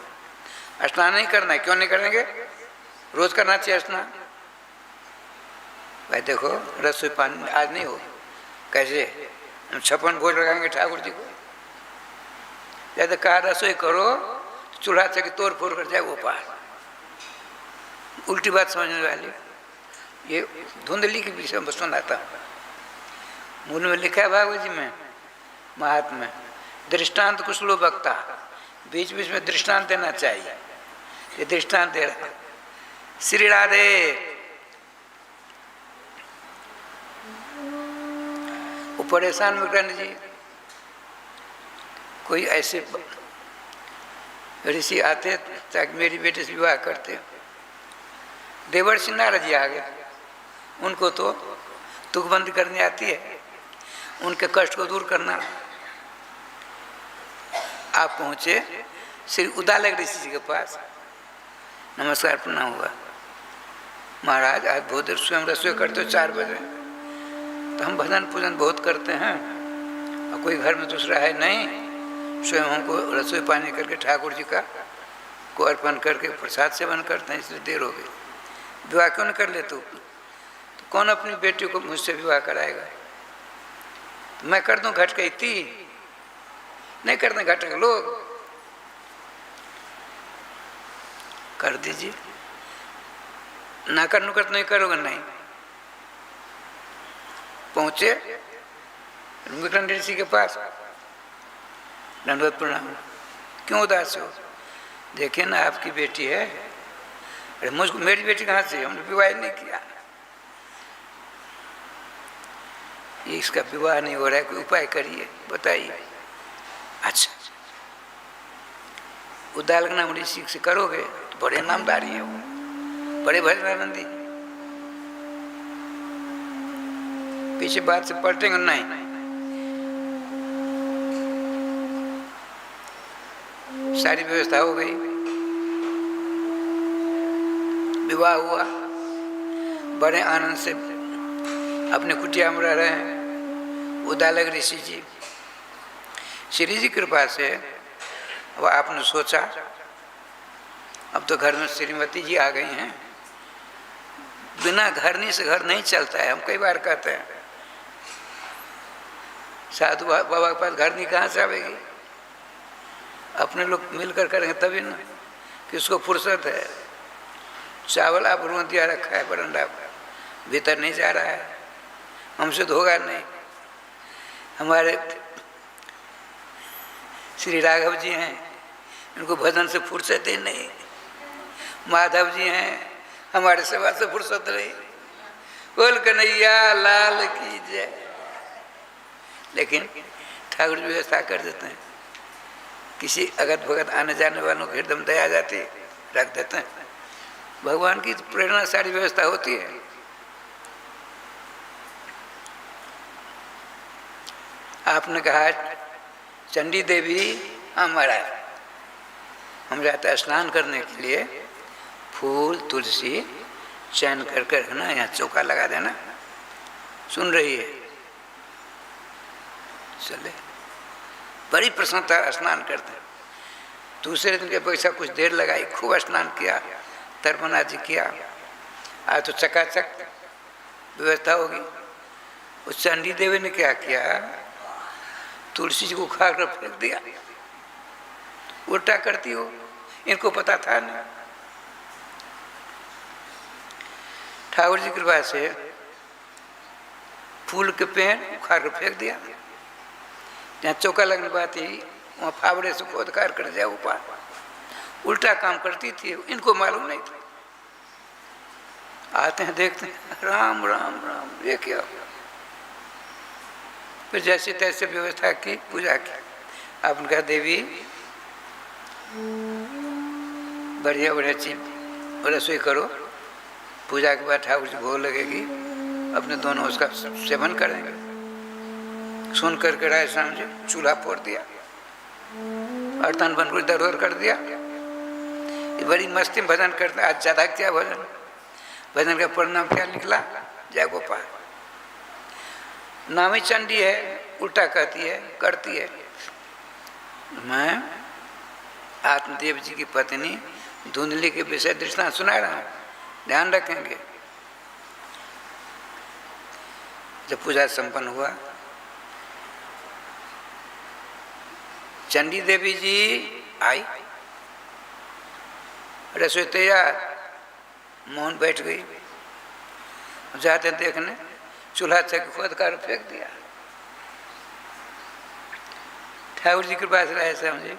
स्नान नहीं करना है, क्यों नहीं करेंगे? रोज करना चाहिए स्नान। भाई देखो, रसोई पानी आज नहीं हो, कैसे हम 56 भोज लगाएंगे ठाकुर जी को? जैसे कहा रसोई करो, चूल्हा चकी तोड़ फोड़ कर जाए वो पार, उल्टी बात समझने वाली। ये धुंधली के विषय में सुनाता हूँ, मूल में लिखा है भागवत जी में, महात्मा, दृष्टांत कुशलो वक्ता, बीच बीच में दृष्टांत देना चाहिए। ये दृष्टांत दे रहा, श्री राधे वो परेशान मकरंद जी, कोई ऐसे ऋषि आते ताकि मेरी बेटी से विवाह करते, देवर्षि नारद जी आ गए, उनको तो तुकबंदी करनी आती है, उनके कष्ट को दूर करना। आप पहुँचे श्री उदालक ऋषि जी के पास, नमस्कार प्रणाम हुआ, महाराज आज बहुत देर स्वयं रसोई करते हो 4 बजे, तो हम भजन पूजन बहुत करते हैं और कोई घर में दूसरा है नहीं, स्वयं हमको रसोई पानी करके ठाकुर जी का को अर्पण करके प्रसाद सेवन करते हैं, इसलिए देर हो गई। विवाह क्यों नहीं कर ले तू? तो कौन अपनी बेटी को मुझसे विवाह कराएगा? तो मैं कर दूं घट कहती, नहीं करते घट लोग, कर दीजिए, ना करने कर तो नहीं करोगे नहीं। पहुंचे मृकंड ऋषि के पास, दंडवत प्रणाम, क्यों उदास हो? देखिए ना आपकी बेटी है। अरे मुझको मेरी बेटी कहाँ से? हमने विवाह नहीं किया, इसका विवाह नहीं हो रहा है, कोई उपाय करिए, बताइए। अच्छा, उदालक नाम ऋषि से करोगे तो बड़े नामदारी है वो, बड़े भजनानंदी, पीछे बात से पलटेंगे नहीं। सारी व्यवस्था हो गई, विवाह हुआ, बड़े आनंद से अपने कुटिया में रह रहे हैं उदालक ऋषि जी। श्री जी कृपा से अब आपने सोचा अब तो घर में श्रीमती जी आ गई हैं, बिना घरनी से घर नहीं चलता है। हम कई बार कहते हैं साधु बाबा के पास घरनी कहाँ से आवेगी? अपने लोग मिलकर करेंगे तभी ना, किसको फुर्सत है? चावल आप रूम दिया रखा है बरंडा पर, भीतर नहीं जा रहा है, हमसे तो होगा नहीं। हमारे श्री राघव जी हैं, इनको भजन से फुर्सत ही नहीं। माधव जी हैं, हमारे सेवा से फुर्सत नहीं। बोल कन्हैया लाल की जय। लेकिन ठाकुर जी व्यवस्था कर देते हैं। किसी अगत भगत आने जाने वालों को एकदम दया जाती है, रख देते हैं। भगवान की प्रेरणा सारी व्यवस्था होती है। आपने कहा चंडी देवी हमारा, हम जाते हैं स्नान करने के लिए, फूल तुलसी चयन कर कर रखना, यहाँ चौका लगा देना। सुन रही है? चले, बड़ी प्रसन्नता स्नान करते हैं। दूसरे दिन के पैसा कुछ देर लगाई, खूब स्नान किया, तर्पण आदि किया। आज तो चकाचक व्यवस्था होगी। उस चंडी देवी ने क्या किया, तुलसी जी को उखाड़ कर फेंक दिया। उल्टा करती हो, इनको पता था नहीं। ठाकुर जी की कृपा से फूल के पेड़ उखाड़ कर फेंक दिया। जहाँ चौका लगने बात ही वहाँ फावड़े से खोद कार कर जाए ऊपर। उल्टा काम करती थी, इनको मालूम नहीं था। आते हैं देखते हैं, राम राम राम, ये क्या हुआ? फिर जैसे तैसे व्यवस्था की, पूजा की। आपने कहा देवी बढ़िया बढ़िया चीज रसोई करो, पूजा के बाद ठाकुर जी भोग लगेगी, अपने दोनों उसका सेवन करेंगे। सुन करके राय श्याम जी चूल्हा फोड़ दिया और तन बन को दरदर कर दिया। ये बड़ी मस्ती भजन करते। आज ज्यादा क्या भजन, भजन का परिणाम क्या निकला? जय गोपाल। नामी चंडी है, उल्टा कहती है, करती है। मैं आत्मदेव जी की पत्नी धुंधली के विषय दृष्टांत सुना रहा हूँ, ध्यान रखेंगे। जब पूजा संपन्न हुआ, चंडी देवी जी आई, रसोई तैयार, मोहन बैठ गई। जाते देखने चूल्हा चक खोद कर फेंक दिया। ठाकुर जी के पास रहे समझे,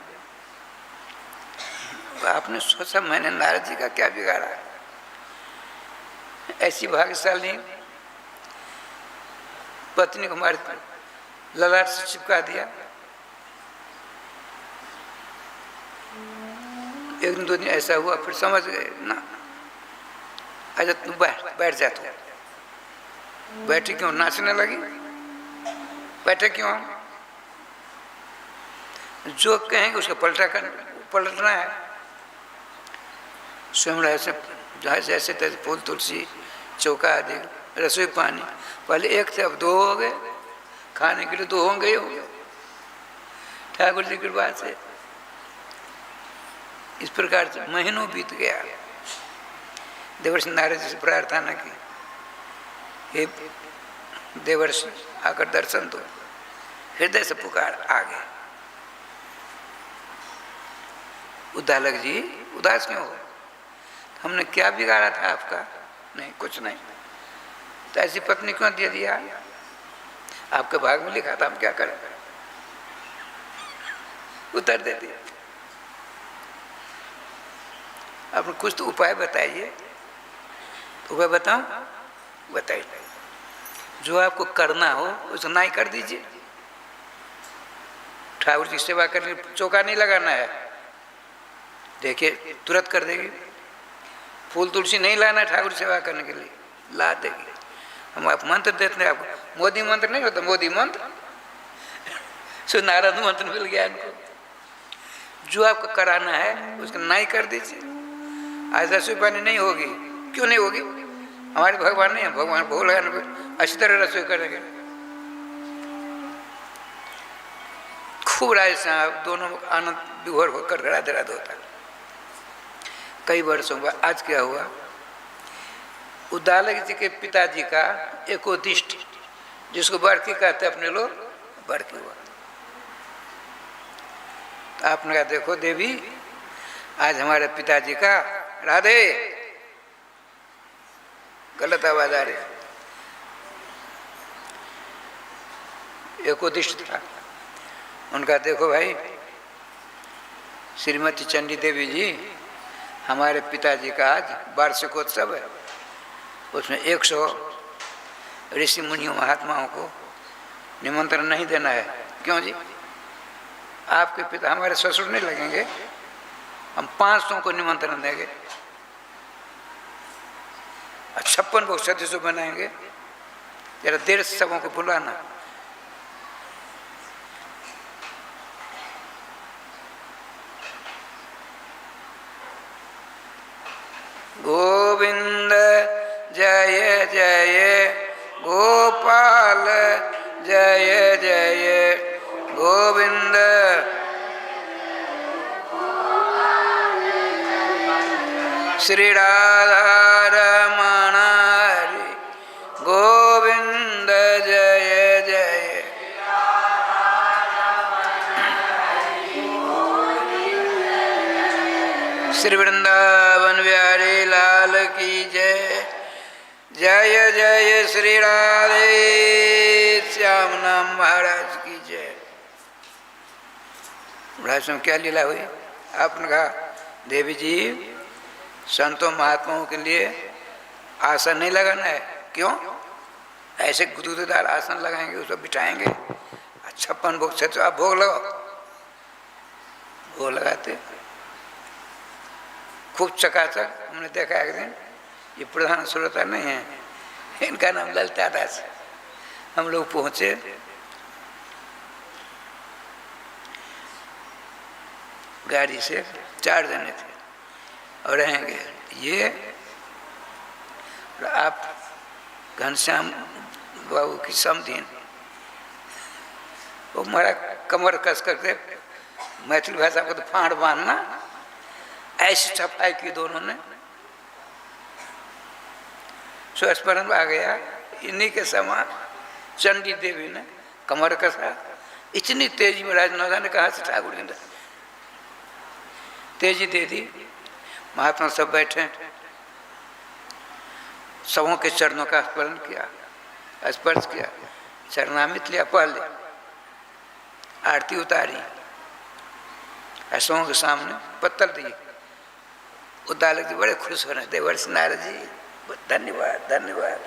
आपने सोचा मैंने नारद जी का क्या बिगाड़ा, ऐसी भाग्यशाली पत्नी को मार ललाट से चिपका दिया। एक दिन दो दिन ऐसा हुआ, फिर समझ गए ना, अच्छा तू बैठ जा। तू बैठी क्यों, नाचने लगी? बैठे क्यों? जो कहेंगे उसका पलटना है। स्वयं ऐसे जैसे तैसे फूल तुलसी चौका आदि रसोई पानी, पहले एक थे अब दो हो गए, खाने के लिए दो होंगे ही होंगे। ठाकुर जी की कृपा से इस प्रकार से महीनों बीत गया। देवर्षि नारद जी से प्रार्थना की, हे देवर्षि आकर दर्शन दो। हृदय से पुकार आ गए। उद्दालक जी उदास क्यों हो? हमने क्या बिगाड़ा था आपका? नहीं, कुछ नहीं। तो ऐसी पत्नी क्यों दे दिया? आपके भाग में लिखा था, हम क्या करें? उत्तर दे दिया। आपने कुछ तो उपाय बताइए। उपाय बताऊं? बताइए। जो आपको करना हो उसे ना ही कर दीजिए। ठाकुर जी सेवा करने चौका नहीं लगाना है, देखिए तुरंत कर देगी। फूल तुलसी नहीं लाना ठाकुर सेवा करने के लिए, ला देगी। हम आप मंत्र देते हैं आपको, मोदी मंत्र नहीं होता, मोदी मंत्र सो नारद मंत्र मिल गया इनको। जो आपको कराना है उसका नहीं कर दीजिए। आज रसोई पानी नहीं होगी, क्यों नहीं होगी? हमारे भगवान नहीं है, भगवान भोग लगाने को अच्छी तरह रसोई करेंगे। खूब राय साहब दोनों आनंद विभोर होकर राधे राधे होता। कई वर्षों बाद आज क्या हुआ, उद्दालक जी के पिताजी का एकोदिष्ट, जिसको बड़की कहते अपने लोग, बड़की हुआ। तो आपने कहा देखो देवी, आज हमारे पिताजी का, राधे, गलत आवाज आ रही, एकोदिष्ट था उनका। देखो भाई, श्रीमती चंडी देवी जी, हमारे पिताजी का आज वार्षिकोत्सव है। उसमें 100 ऋषि मुनियों महात्माओं को निमंत्रण नहीं देना है। क्यों जी? आपके पिता हमारे ससुर नहीं लगेंगे, हम 500 को निमंत्रण देंगे, 56 भोग सदस्य बनाएंगे। जरा देर से सबों को बुलाना। गोविंद जय जय गोपाल जय जय गोविंद। श्री राधा रमण हरि गोविंद जय जय। श्री वृंदावन बिहारी लाल की जय। जय जय श्री राधे श्याम नाम महाराज की जय। बड़ा क्या लीला हुई? आपने कहा देवी जी संतों महात्माओं के लिए आसन नहीं लगाना है। क्यों? ऐसे गुदगुदेदार आसन लगाएंगे, उसको बिठाएंगे, 56 भोग से तो आप भोग लगाओ। भोग लगाते खूब चकाचक। हमने देखा एक दिन, ये प्रधान श्रोता नहीं है, इनका नाम ललिता दास। हम लोग पहुंचे, गाड़ी से 4 जने थे और रहेंगे ये आप घनश्याम बाबू की समधीन। वो हमारा कमर कस करके मैथिली भाषा को तो फाड़ बांधना, ऐसी सफाई की दोनों ने। स्मरण आ गया, इन्हीं के समान चंडी देवी ने कमर कसा। इतनी तेजी में राजनौदा ने कहा से ठाकुर जी ने तेजी दे दी। महात्मा सब बैठे, सबों के चरणों का स्मरण किया, स्पर्श किया, चरणामृत लिया, पहले आरती उतारी, सबों के सामने पत्तल दी। उदालक जी बड़े खुश हो रहे, देवर्षि नारद जी धन्यवाद धन्यवाद।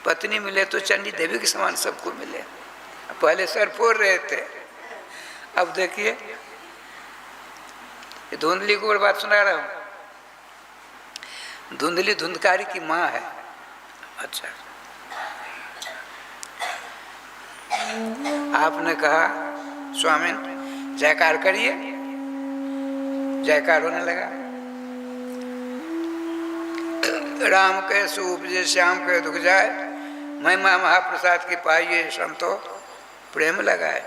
पत्नी मिले तो चंडी देवी के समान सबको मिले। पहले सर फोड़ रहे थे, अब देखिए ये धुंधली को बात सुना रहा हूँ। धुंधली धुंधकारी की माँ है। अच्छा, आपने कहा स्वामी जयकार करिए, जयकार होने लगा। राम के सुपजे श्याम के दुख जाए, महिमा महाप्रसाद की पाइए संतो प्रेम लगाए।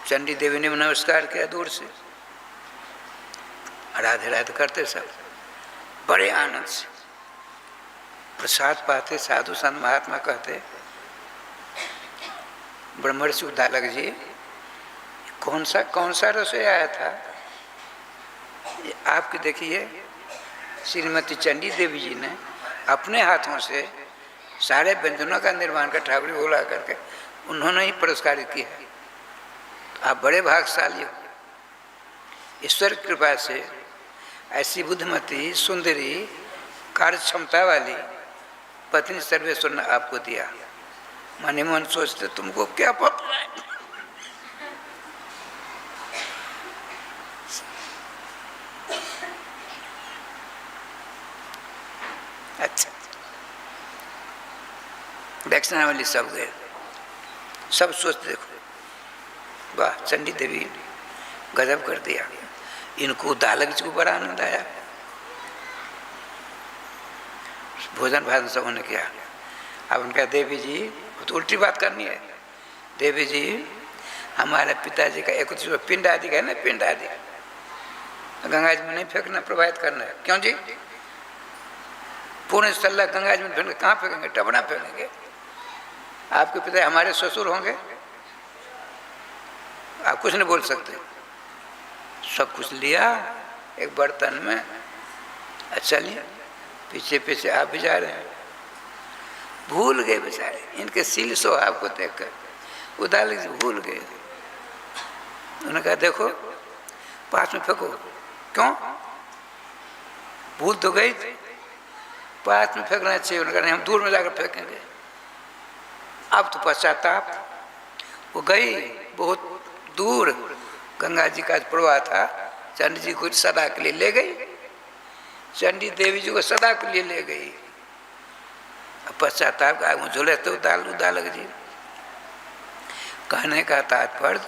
चंडी देवी ने नमस्कार किया दूर से, राधे राधे करते सब बड़े आनंद से। प्रसाद पाते साधु संत महात्मा कहते, ब्रह्मर्षि उद्दालक जी कौन सा रसोई आया था? आपकी देखिए श्रीमती चंडी देवी जी ने अपने हाथों से सारे व्यंजनों का निर्माण कर ठाकुर जी बोला करके उन्होंने ही पुरस्कारित किया। आप बड़े भाग्यशाली हो। ईश्वर की कृपा से ऐसी बुद्धिमती सुंदरी कार्य क्षमता वाली पत्नी सर्वेश्वर ने आपको दिया। मन ही मन सोचते तुमको क्या पता है। अच्छा, दक्षिणा वाली सब गए, सब सोचते देखो वाह चंडी देवी गजब कर दिया। इनको दालक जी को बड़ा आनंद आया। भोजन भाजन सब उन्होंने किया। अब उनका देवी जी तो उल्टी बात करनी है। देवी जी हमारे पिताजी का एक पिंड आदि का है ना, पिंड आदि गंगा जी में नहीं फेंकना, प्रवाहित करना है। क्यों जी? पूर्ण सल्ला गंगा जी में फेंक, कहाँ फेंकेंगे? टबना फेंकेंगे। आपके पिता हमारे ससुर होंगे, आप कुछ नहीं बोल सकते। सब कुछ लिया एक बर्तन में, अच्छा लिया, पीछे पीछे आप भी जा रहे हैं। भूल गए बेचारे, इनके सील स्वभाव को देखकर उदालक जी भूल गए। उन्होंने कहा देखो पास में फेंको। क्यों? भूल तो गई थी, पास में फेंकना चाहिए। उन्होंने कहा नहीं हम दूर में जाकर फेंकेंगे। अब तो पश्चाताप। वो गई बहुत दूर, गंगा जी का प्रवाह था, चंडी जी को सदा के लिए ले गई, चंडी देवी जी को सदा के लिए ले गई। पश्चाताप का झूले तो उदालक जी। कहने का तात्पर्य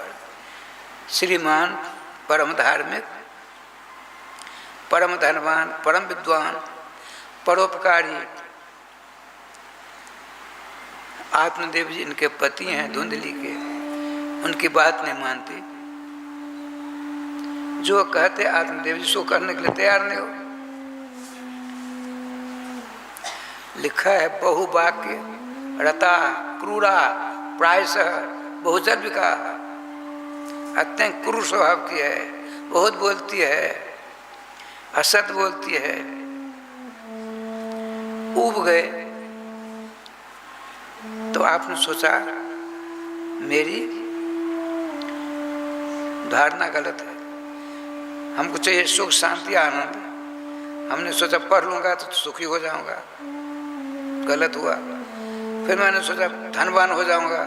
श्रीमान परम धार्मिक, परम धनवान, परम विद्वान, परोपकारी आत्मदेव जी इनके पति हैं धुंधली के, उनकी बात नहीं मानती। जो कहते आत्मदेव जी सो करने के लिए तैयार नहीं हो। लिखा है बहुवाक्य रता क्रूरा प्रायशः बहुजल विका, अत्यंत क्रूर स्वभाव की है, बहुत बोलती है, असत बोलती है। ऊब गए तो आपने सोचा मेरी धारणा गलत है, हमको चाहिए सुख शांति आनंद। हमने सोचा पढ़ लूंगा तो सुखी हो जाऊंगा, गलत हुआ। फिर मैंने सोचा धनवान हो जाऊंगा,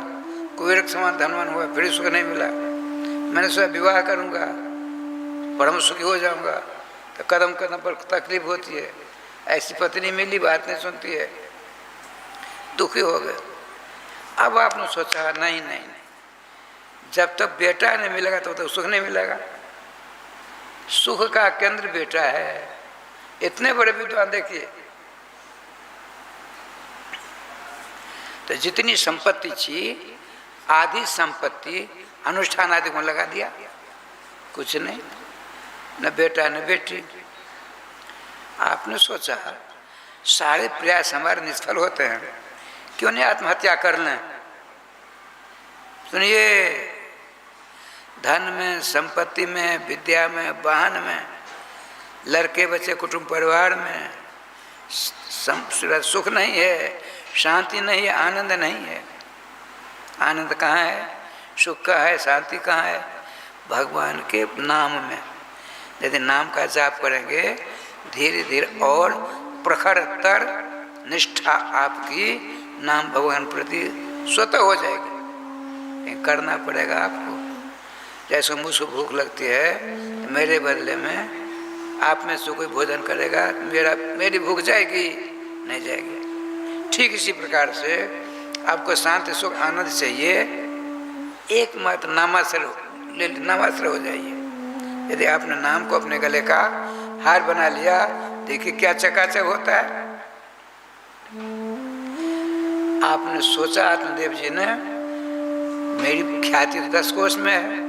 कुबेर के समान धनवान हुआ, फिर सुख नहीं मिला। मैंने सोचा विवाह करूंगा, परम सुखी हो जाऊंगा, तो कदम कदम पर तकलीफ होती है। ऐसी पत्नी मिली, बात नहीं सुनती है, दुखी हो गए। अब आपने सोचा नहीं नहीं नहीं, जब तक बेटा नहीं मिलेगा तब तक सुख नहीं मिलेगा। सुख का केंद्र बेटा है। इतने बड़े विद्वान देखिए, तो जितनी संपत्ति थी आधी संपत्ति अनुष्ठान आदि में लगा दिया, कुछ नहीं, न बेटा न बेटी। आपने सोचा सारे प्रयास हमारे निष्फल होते हैं, क्यों नहीं आत्महत्या कर लें। सुनिए, धन में, संपत्ति में, विद्या में, वाहन में, लड़के बच्चे कुटुंब परिवार में सुख नहीं है, शांति नहीं है, आनंद नहीं है। आनंद कहाँ है, सुख कहाँ है, शांति कहाँ है? भगवान के नाम में। यदि नाम का जाप करेंगे धीरे धीरे और प्रखरतर निष्ठा आपकी नाम भगवान प्रति स्वतः हो जाएगी। करना पड़ेगा आपको। जैसे मुझको भूख लगती है तो मेरे बदले में आप में से कोई भोजन करेगा, मेरी भूख जाएगी नहीं जाएगी। ठीक इसी प्रकार से आपको शांति सुख आनंद चाहिए, एकमात्र नामाश्रय हो जाइए। यदि आपने नाम को अपने गले का हार बना लिया, देखिए क्या चकाचक होता है। आपने सोचा आत्मदेव जी ने मेरी ख्याति 10 कोश में है,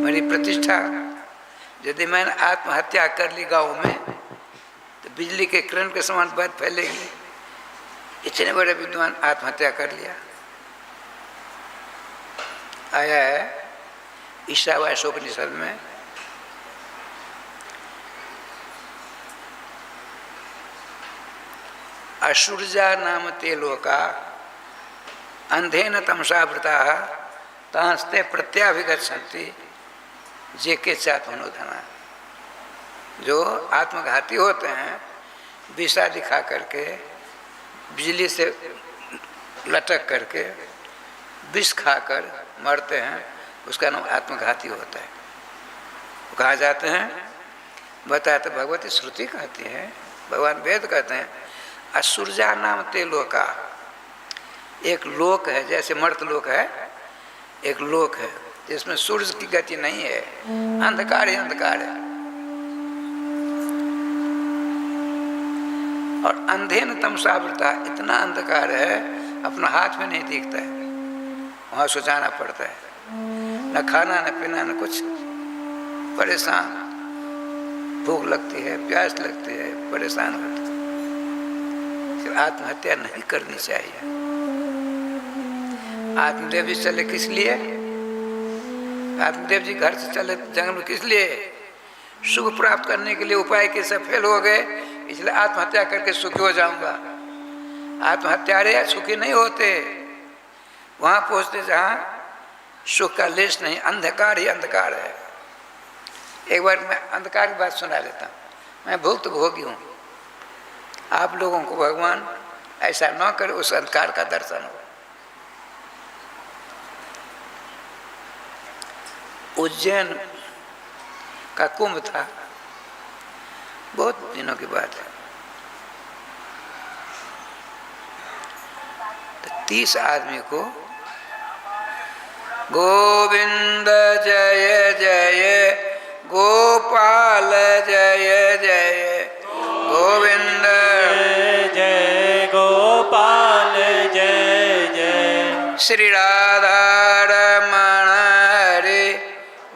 मेरी प्रतिष्ठा, यदि मैंने आत्महत्या कर ली गाँव में तो बिजली के किरण के समान बात फैलेगी। इतने बड़े विद्वान आत्महत्या कर लिया। आया है ईशावास्योपनिषद में, असूर्जा नाम ते लोका अंधेन तमसावृता तांस्ते प्रत्याभिगच्छन्ति जे के चात्मनोधना। जो आत्मघाती होते हैं, विषा दिखा करके, बिजली से लटक करके, विष खाकर मरते हैं, उसका नाम आत्मघाती होता है। वो कहाँ जाते हैं? बताते भगवती श्रुति कहती है, भगवान वेद कहते हैं, असुरजा नाम ते लोका। एक लोक है, जैसे मर्त लोक है, एक लोक है जिसमें सूर्य की गति नहीं है, अंधकार ही अंधकार है। और अंधे न तमसावृता, इतना अंधकार है अपना हाथ में नहीं दिखता है, वहाँ सोचाना पड़ता है, न खाना न पीना न कुछ, परेशान, भूख लगती है, प्यास लगती है, परेशान होते हैं। आत्महत्या नहीं करनी चाहिए। आत्मदेव जी चले किस लिए? आत्मदेव जी घर से चले जंगल में किस लिए? सुख प्राप्त करने के लिए। उपाय कैसे फेल हो गए, इसलिए आत्महत्या करके सुखी हो जाऊंगा। आत्महत्यारे सुखी नहीं होते, वहां पहुंचते जहां सुख का लेश नहीं, अंधकार ही अंधकार है। एक बार मैं अंधकार की बात सुना देता हूँ। मैं भुक्तभोगी हूँ, आप लोगों को भगवान ऐसा न करे उस अंधकार का दर्शन हो। उज्जैन का कुंभ था, बहुत दिनों की बात है। तो 30 आदमी को गोविंद जय जय गोपाल जय जय गोविंद जय जय गोपाल जय जय श्री राधा रमण हरे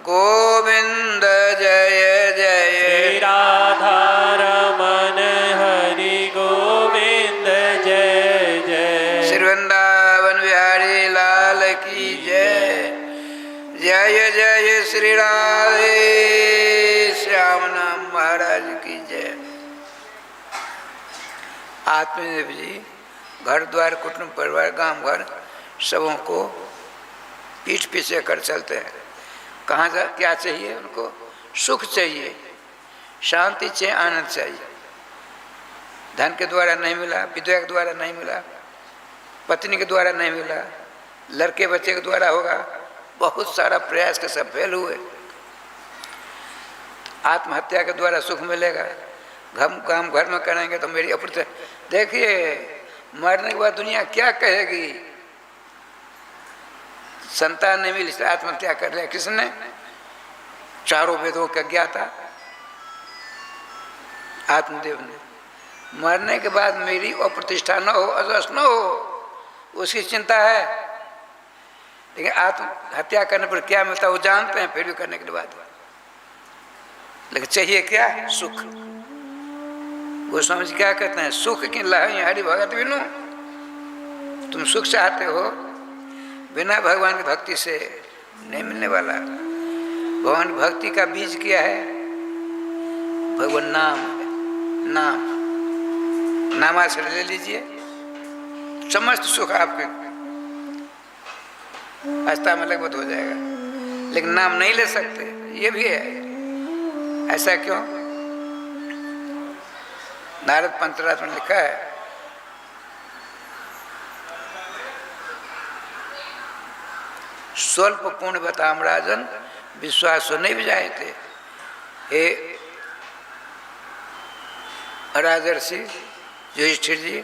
गोविंद जय जय श्री राधा रमन हरि गोविंद जय जय श्री वृंदावन बिहारी लाल की जय जय जय श्री राधे श्याम नाम महाराज की जय। आत्मदेव जी घर द्वार कुटुंब परिवार गांव घर सबों को पीठ पीछे कर चलते हैं। कहाँ जा क्या चाहिए उनको? सुख चाहिए, शांति चाहिए, आनंद चाहिए। धन के द्वारा नहीं मिला, विधवा के द्वारा नहीं मिला, पत्नी के द्वारा नहीं मिला, लड़के बच्चे के द्वारा होगा, बहुत सारा प्रयास के सब फेल हुए। आत्महत्या के द्वारा सुख मिलेगा, काम घर में करेंगे तो मेरी अप्रत्य देखिए मरने के बाद दुनिया क्या कहेगी। संतान नहीं मिली इसलिए आत्महत्या कर लिया किसने? चारों वेदों का ज्ञाता आत्मदेव ने। मरने के बाद मेरी अप्रतिष्ठा न हो, अजस न हो, उसकी चिंता है। लेकिन आत्महत्या करने पर क्या मिलता है वो जानते हैं, फिर भी करने के बाद। लेकिन चाहिए क्या? सुख। गोस्वामी जी क्या कहते हैं? सुख की लहरी हरि भगत बिनु। तुम सुख चाहते हो, बिना भगवान की भक्ति से नहीं मिलने वाला। भगवान की भक्ति का बीज क्या है? भगवान नाम है। नाम नामाश्रय ले लीजिए, समस्त सुख आपके हस्ता में लगभग हो जाएगा। लेकिन नाम नहीं ले सकते, ये भी है। ऐसा क्यों? नारद पंतराज में लिखा है, स्वल्प पुण्य बताम राजन विश्वास नहीं भी जाए थे। हे राजर्षि युधिष्ठिर जी,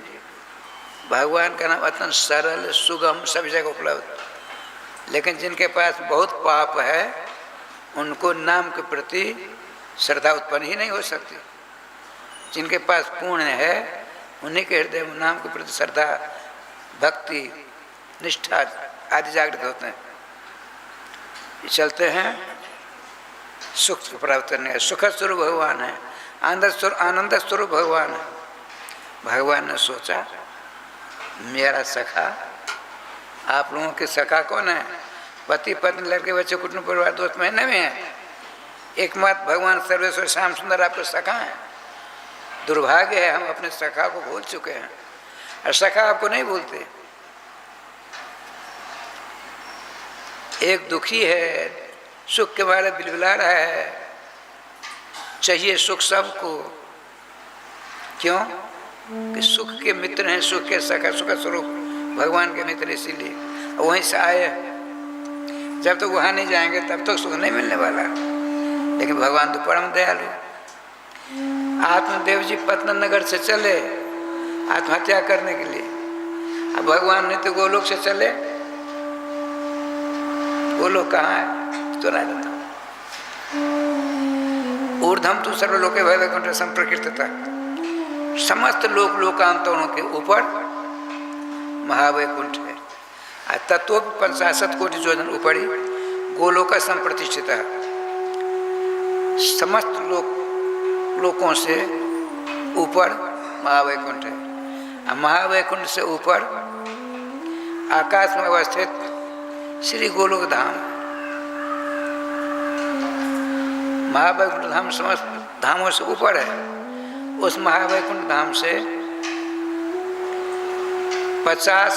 भगवान का नाम अत्यंत सरल सुगम सभी जगह उपलब्ध। लेकिन जिनके पास बहुत पाप है उनको नाम के प्रति श्रद्धा उत्पन्न ही नहीं हो सकती। जिनके पास पुण्य है उन्हीं के हृदय में नाम के प्रति श्रद्धा, भक्ति, निष्ठा आदि जागृत होते हैं। चलते हैं सुख को प्राप्त करने का। सुख स्वरूप भगवान है, आनंद स्वरूप भगवान है। भगवान ने सोचा मेरा सखा, आप लोगों के सखा कौन है? पति पत्नी लड़के बच्चे कुटुंब परिवार दोस्त महीने में है। एकमात्र भगवान सर्वेश्वर श्याम सुंदर आपके सखा हैं। दुर्भाग्य है हम अपने सखा को भूल चुके हैं और सखा आपको नहीं भूलते। एक दुखी है, सुख के बारे बिलबिला रहा है, चाहिए सुख सबको। क्यों? कि सुख के मित्र हैं, सुख के सखा, सुख स्वरूप भगवान के मित्र, इसीलिए वहीं से आए। जब तक वहाँ नहीं जाएंगे तब तक सुख नहीं मिलने वाला। लेकिन भगवान तो परम दयालु। आत्मदेव जी पत्न नगर से चले आत्महत्या करने के लिए। अब भगवान ने तो गोलोक से चले। गोलोक कहाँ है? तो नहीं देता। ऊर्ध्वम तु सर्वलोके भय वैकुंठ संप्रकृतता। समस्त लोक लोकांतरों के ऊपर महावैकुंठ है। तत्व 65 कोटि योजन ऊपरी गोलोक संप्रतिष्ठित है। समस्त लोकों से ऊपर महावैकुंठ है। महावैकुंठ से ऊपर आकाश में अवस्थित श्री गोलोक धाम। महावैकुंठ धाम समस्त धामों से ऊपर है। उस महावैकुंठ धाम से 50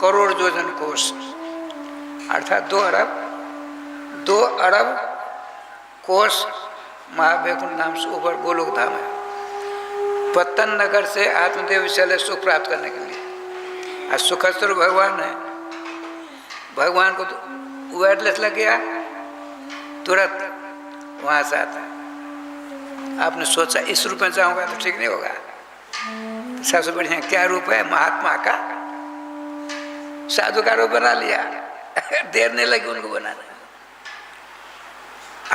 करोड़ योजन कोष अर्थात 2 अरब कोष महावैकुंठ धाम से ऊपर गोलोक धाम है। पत्तन नगर से आत्मदेव चले सुख प्राप्त करने के लिए। और सुखस्वरूप भगवान है। भगवान को तो वायरलेस लग गया, तुरंत वहाँ से आता है। आपने सोचा इस रूप में जाऊँगा तो ठीक नहीं होगा, तो सबसे बढ़िया क्या रूप है? महात्मा का, साधु का रूप बना लिया। देर नहीं लगी उनको बनाने।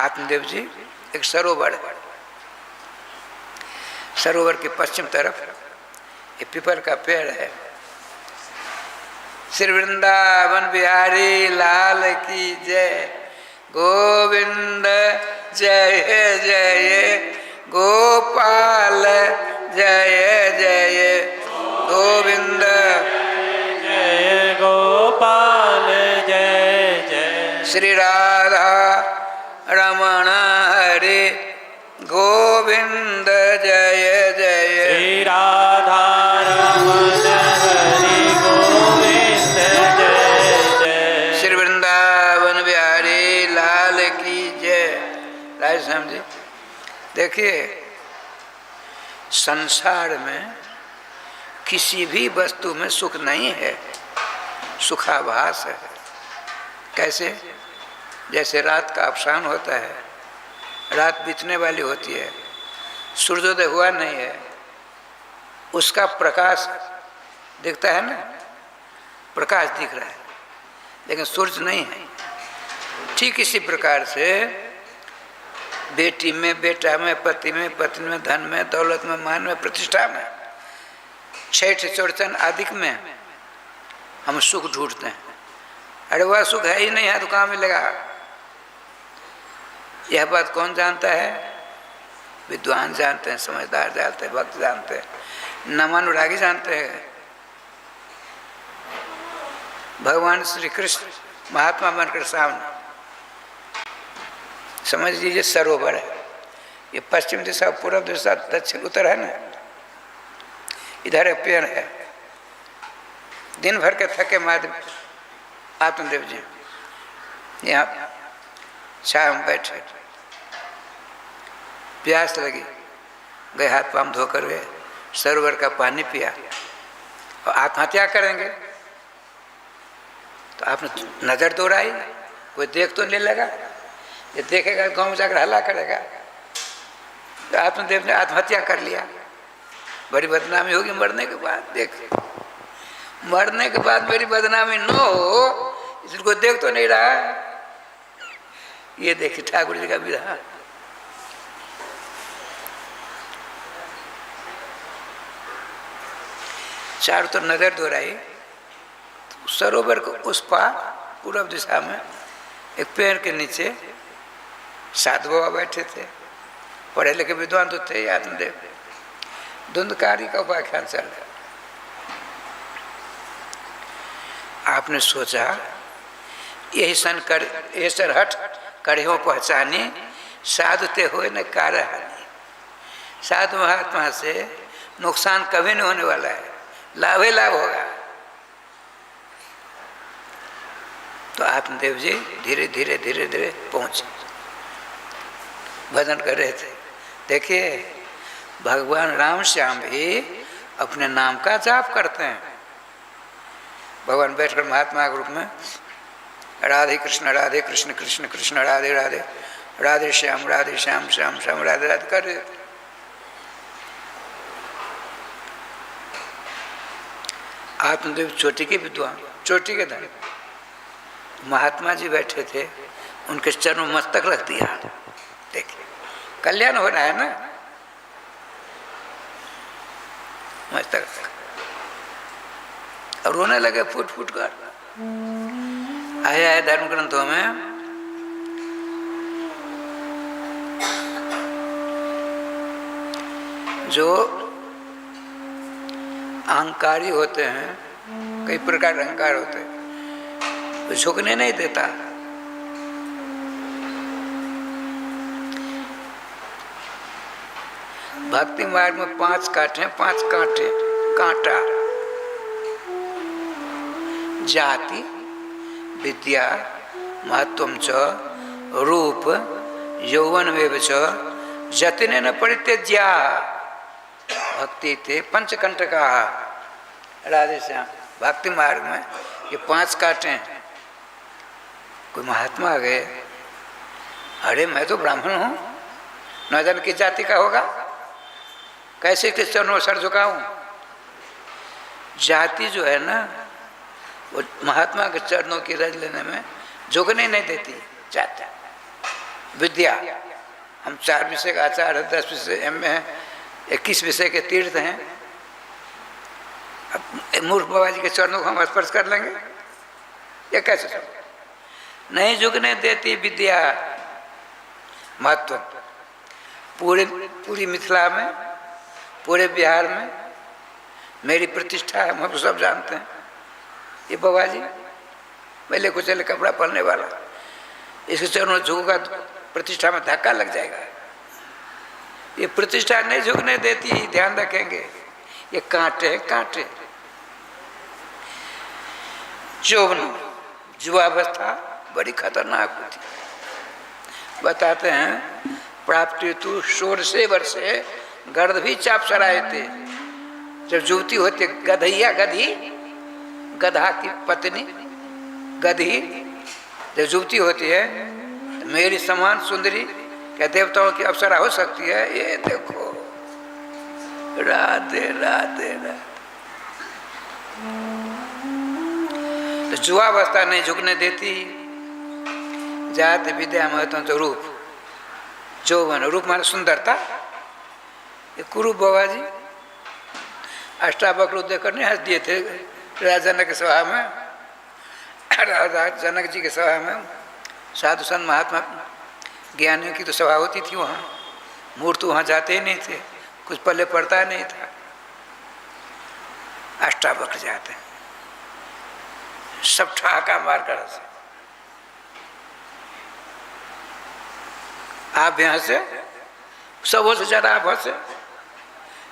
आत्मदेव जी एक सरोवर है, सरोवर के पश्चिम तरफ ये पीपल का पेड़ है। श्री वृंदावन बिहारी लाल की जय, गोविंद जय जय, गोपाल जय जय, गोविंद जय गोपाल जय जय। श्री राधा रमण हरे गोविंद जय जय। श्री राधा रमण हरि गोविंद जय जय। श्री वृंदावन बिहारी लाल की जय। राय श्याम जी देखिए, संसार में किसी भी वस्तु में सुख नहीं है, सुखाभास है। कैसे? जैसे रात का अवसान होता है, रात बीतने वाली होती है, सूर्योदय हुआ नहीं है, उसका प्रकाश दिखता है ना, प्रकाश दिख रहा है, लेकिन सूर्य नहीं है। ठीक इसी प्रकार से बेटी में, बेटा में, पति में, पत्नी में, धन में, दौलत में, मान में, प्रतिष्ठा में, छठ चौड़चन आदि में हम सुख ढूंढते हैं। अरे वह सुख है ही नहीं है तो कहाँ मिलेगा? यह बात कौन जानता है? विद्वान जानते हैं, समझदार जानते हैं, भक्त जानते हैं, नामानुरागी जानते हैं। भगवान श्री कृष्ण महात्मा बनकर सामने, समझ लीजिए सरोवर है, ये पश्चिम दिशा, पूर्व दिशा, दक्षिण उत्तर है ना, इधर एक पेड़ है। दिन भर के थके माद आत्मदेव जी यहाँ छाया में बैठे, प्यास लगी, गए हाथ पांव धोकर गए, सरोवर का पानी पिया और आत्महत्या करेंगे तो आपने नजर दौड़ाई, कोई देख तो नहीं लगा? ये देखेगा गांव में जाकर हल्ला करेगा। तो आत्मदेव ने आत्महत्या कर लिया, बड़ी बदनामी होगी मरने के बाद। देख, मरने के बाद मेरी बदनामी न हो, इसको देख तो नहीं रहा। ये देखिए ठाकुर जी का विधान। चारों तो नजर दोहराई, सरोवर को उस पार पूर्व दिशा में एक पेड़ के नीचे साधु बाबा बैठे थे, पढ़े लिखे विद्वान तो थे आत्मदेव। धुंधकारी का उपाख्यान चल रहा। आपने सोचा यही सन कर, ये सरहट कड़ियों पहचानी, साधु ते हो न कार्य हानि। साधु महात्मा से नुकसान कभी नहीं होने वाला है, लाभ ही लाभ होगा। तो आत्मदेव जी धीरे धीरे धीरे धीरे पहुंचे, भजन कर रहे थे। देखिए भगवान राम श्याम भी अपने नाम का जाप करते हैं। भगवान बैठकर महात्मा के रूप में राधे कृष्ण कृष्ण कृष्ण राधे राधे, राधे श्याम श्याम श्याम राधे राधे कर रहे थे। आत्मदेव चोटी के विद्वान, चोटी के धन, महात्मा जी बैठे थे, उनके चरणों में मस्तक रख दिया। देखिए कल्याण हो रहा है ना, मस्तक और रोने लगे फूट फूट कर। आया है धर्म ग्रंथों में जो अहंकारी होते हैं, कई प्रकार के अहंकार होते हैं, वो झुकने नहीं देता। भक्ति मार्ग में 5 कांटे, 5 कांटे, कांटा, जाति, विद्या, महत्वम च, रूप, यौवन वेव च, जतने न परित्यज्या भक्ति थे पंचकंटका। राधे श्याम भक्ति मार्ग में ये 5 कांटे हैं। कोई महात्मा आ गए, अरे मैं तो ब्राह्मण हूँ, न जाने किस जाति का होगा, कैसे किस चरणों में सर झुकाऊं। जाति जो है ना वो महात्मा के चरणों की रज लेने में झुकने नहीं देती जाति। विद्या, हम 4 विषय का आचार्य, 10 विषय एम है, 21 विषय के तीर्थ हैं। अब मूर्ख बाबा जी के चरणों को हम स्पर्श कर लेंगे, ये कैसे सब नहीं झुकने देती विद्या। महत्व पूरी मिथिला में, पूरे बिहार में मेरी प्रतिष्ठा है, हम सब जानते हैं। ये बाबा जी पहले को चले कपड़ा पहनने वाला, इसके चरणों में झुकेगा प्रतिष्ठा में धक्का लग जाएगा। ये प्रतिष्ठा नहीं झुकने देती, ध्यान रखेंगे। ये कांटे हैं, कांटे। यौवन, युवावस्था बड़ी खतरनाक होती। बताते हैं प्राप्ति तु 16 वर्षे गर्द भी चाप चराए थे। जब युवती होती गधैया, गधी, गधा की पत्नी गधी जब युवती होती है, मेरी समान सुंदरी क्या देवताओं की अप्सरा हो सकती है? ये देखो, राधे राधे राधे। तो जुआवस्था नहीं झुकने देती। जाति विद्या महत्व तो रूप, यौवन, रूप माने सुंदरता। ये कुरु बाबा जी अष्टावक्र देखकर नहीं हंस दिए थे राजा जनक की सभा में। राजा जनक जी की सभा में साधु संत महात्मा ज्ञानियों की तो सभा होती थी, वहाँ मूर्ति वहाँ जाते ही नहीं थे, कुछ पल्ले पड़ता नहीं था। अष्टावक्र जाते, सब ठहाका मार कर हंसे। आप यहाँ से सबों से ज्यादा आप हंसे।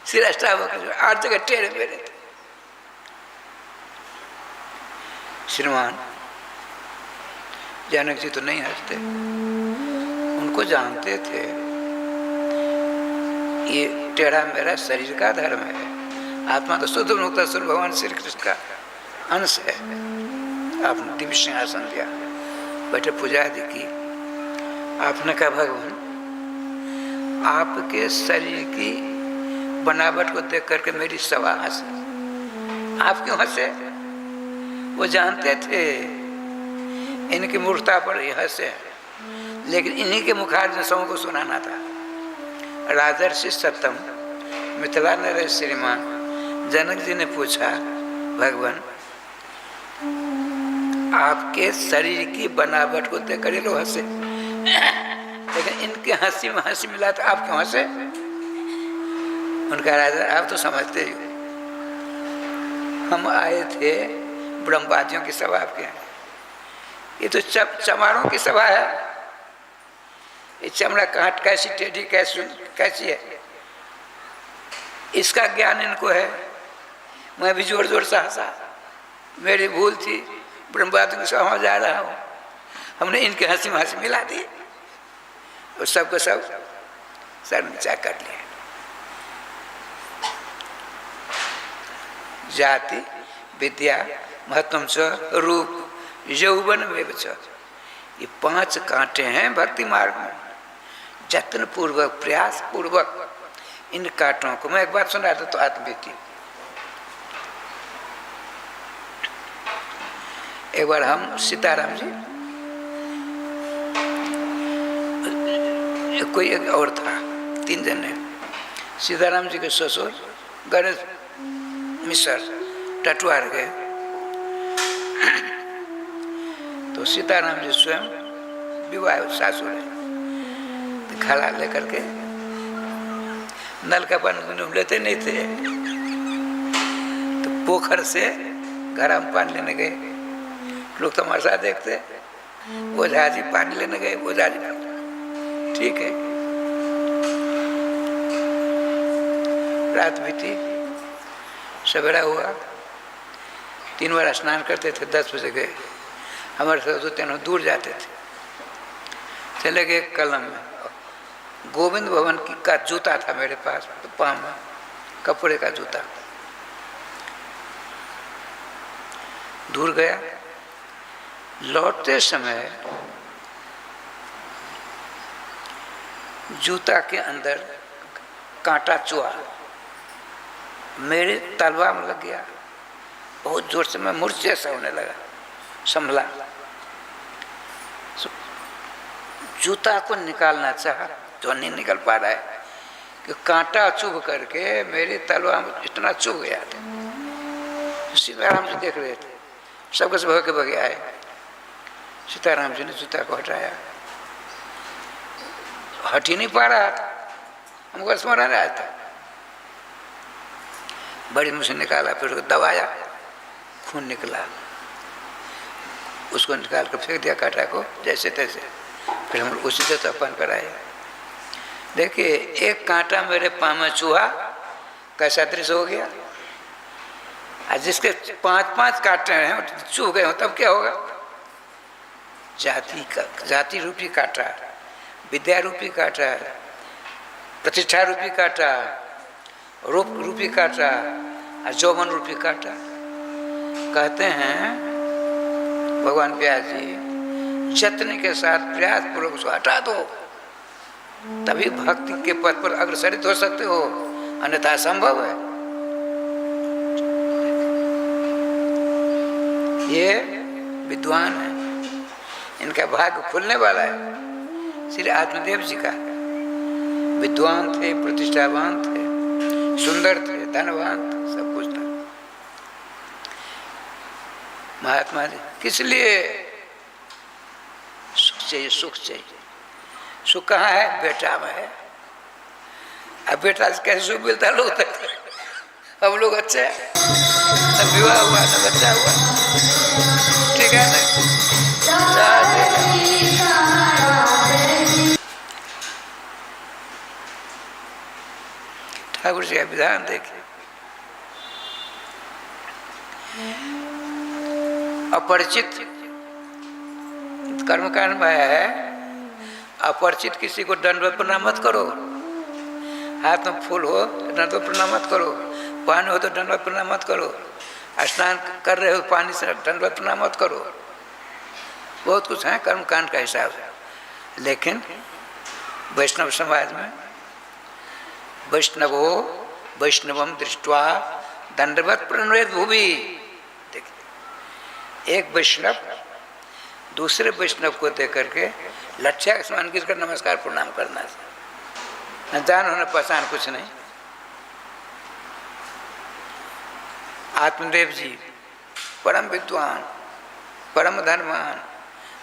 सिर अष्टावक्र 8 जगह टेढ़े मेढ़े थे। श्रीमान जनक जी तो नहीं हंसते, उनको जानते थे ये टेढ़ा मेरा शरीर का धर्म है, आत्मा तो शुद्ध मुक्त स्वरूप भगवान श्री कृष्ण का अंश है। आपने दिव्य सिंहासन दिया, बैठे पूजा आदि की। आपने कहा भगवान आपके शरीर की बनावट को देख करके मेरी सभा हंसे। आप क्यों हंसे? वो जानते थे इनकी मूर्खता पर ये हंसे, लेकिन इन्हीं के मुखार ने सबको सुनाना था। राजर्षि सत्यम मिथिला नरेश श्रीमान जनक जी ने पूछा, भगवान आपके शरीर की बनावट को देख कर लोग हंसे, लेकिन इनके हंसी में हंसी मिला तो आप क्यों हंसे? उनका राजा आप तो समझते ही, हम आए थे ब्रह्मवादियों की सभा आपके यहाँ, ये तो चमारों की सभा है। ये चमड़ा काट कैसी टेढ़ी कैसी है, इसका ज्ञान इनको है। मैं भी जोर जोर से हंसा, मेरी भूल थी, ब्रह्मवादियों की सभा में जा रहा हूँ, हमने इनके हंसी में हंसी मिला दी और सबको सब सर नीचा कर लिया। जाति विद्या महत्व च रूप यौवन में च, ये 5 कांटे हैं भक्ति मार्ग में। जत्न पूर्वक प्रयास पूर्वक इन कांटों को, मैं एक बात सुना था तो आत्मबीती। एक बार हम सीताराम जी, कोई एक और था, 3 जने, सीताराम जी के ससुर गणेश मिश्र टटवार गए, तो सीताराम जी स्वयं विवाह सासुर है, तो खड़ा लेकर के नल का पानी लेते नहीं थे, तो पोखर से घर में पानी लेने गए। लोग तमाशा देखते, ओझा जी पानी लेने गए, ओझा जी ठीक है। रात बीती, सवेरा हुआ, 3 बार स्नान करते थे, 10 बजे गए। हमारे साथ 2-3 दूर जाते थे, चले गए कलम में। गोविंद भवन का जूता था मेरे पास, तो पाँव में कपड़े का जूता, दूर गया। लौटते समय जूता के अंदर कांटा चुआ, मेरे तलवा में लग गया, बहुत जोर से मैं मूर्छ जैसा होने लगा, संभला। जूता को निकालना चाहा तो नहीं निकल पा रहा है कि कांटा चुभ करके मेरे तलवा में इतना चुभ गया था। सीताराम जी देख रहे थे, सब कुछ भग के भगे आए। सीताराम जी ने जूता को हटाया, हट ही नहीं पा रहा था, हमको स्मरण आया था। बड़ी मुझसे निकाला, फिर उसको दबाया, खून निकला, उसको निकाल कर फेंक दिया कांटा को जैसे तैसे। फिर हम उसी से तपन कराए। देखिए, एक कांटा मेरे पाँव में चूहा कैसा दृश्य हो गया। आज जिसके 5-5 कांटे हैं चूह गए हो तब क्या होगा। जाति रूपी कांटा, विद्या रूपी कांटा, प्रतिष्ठा रूपी कांटा, रूप रूपी कांटा और यौवन रूपी कांटा। कहते हैं भगवान व्यास जी, यत्न के साथ प्रयास पूर्वक उसको हटा दो, तभी भक्ति के पथ पर अग्रसरित हो सकते हो, अन्यथा संभव है। ये विद्वान है, इनका भाग्य खुलने वाला है। श्री आत्मदेव जी का विद्वान थे, प्रतिष्ठावान थे, सुंदर थे, धनवान थे, सब कुछ था। महात्मा जी किस लिए सुख चाहिए? सुख चाहिए। सुख कहाँ है? बेटा में है। अब बेटा से कैसे सुख मिलता लोग तक। अब लोग अच्छे हैं, न विवाह हुआ न बच्चा हुआ, ठीक है ना। ठाकुर जी का विधान देखिए, अपरिचित कर्मकांड में है, अपरिचित किसी को दंडवत प्रणाम मत करो। हाथ में फूल हो तो दंडवत प्रणाम मत करो, पानी हो तो दंडवत प्रणाम मत करो, स्नान कर रहे हो पानी से दंडवत प्रणाम मत करो। बहुत कुछ है कर्मकांड का हिसाब है। लेकिन वैष्णव समाज में वैष्णवो वैष्णवम दृष्ट्वा दंडवत प्रणवेद भूमि। देखिए, एक वैष्णव दूसरे वैष्णव को देख करके लठिया के समान गिर कर नमस्कार प्रणाम करना, न जान होने पहचान कुछ नहीं। आत्मदेव जी परम विद्वान, परम धनवान,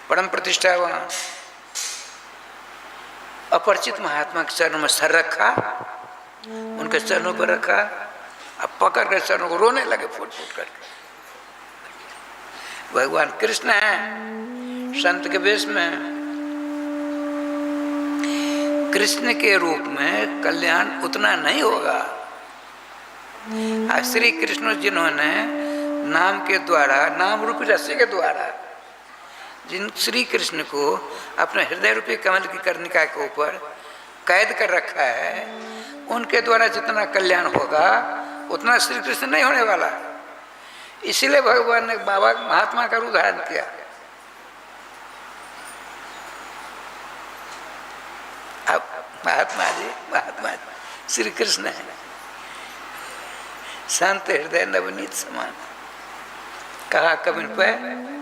परम प्रतिष्ठावान, अपरिचित महात्मा के चरणों में सर रखा, उनके चरणों पर रखा, अब पकड़ कर चरणों को रोने लगे फूट फूट करके। भगवान कृष्ण है संत के वेश में। कृष्ण के रूप में कल्याण उतना नहीं होगा। श्री कृष्ण जिन्होंने नाम के द्वारा, नाम रूपी रस्सी के द्वारा जिन श्री कृष्ण को अपने हृदय रूपी कमल की कर्णिका के ऊपर कैद कर रखा है, उनके द्वारा जितना कल्याण होगा उतना श्री कृष्ण नहीं होने वाला। इसीलिए भगवान ने बाबा महात्मा का रूप धारण किया। अब महात्मा जी श्री कृष्ण है, शांत हृदय नवनीत समान, कहा कबिन पे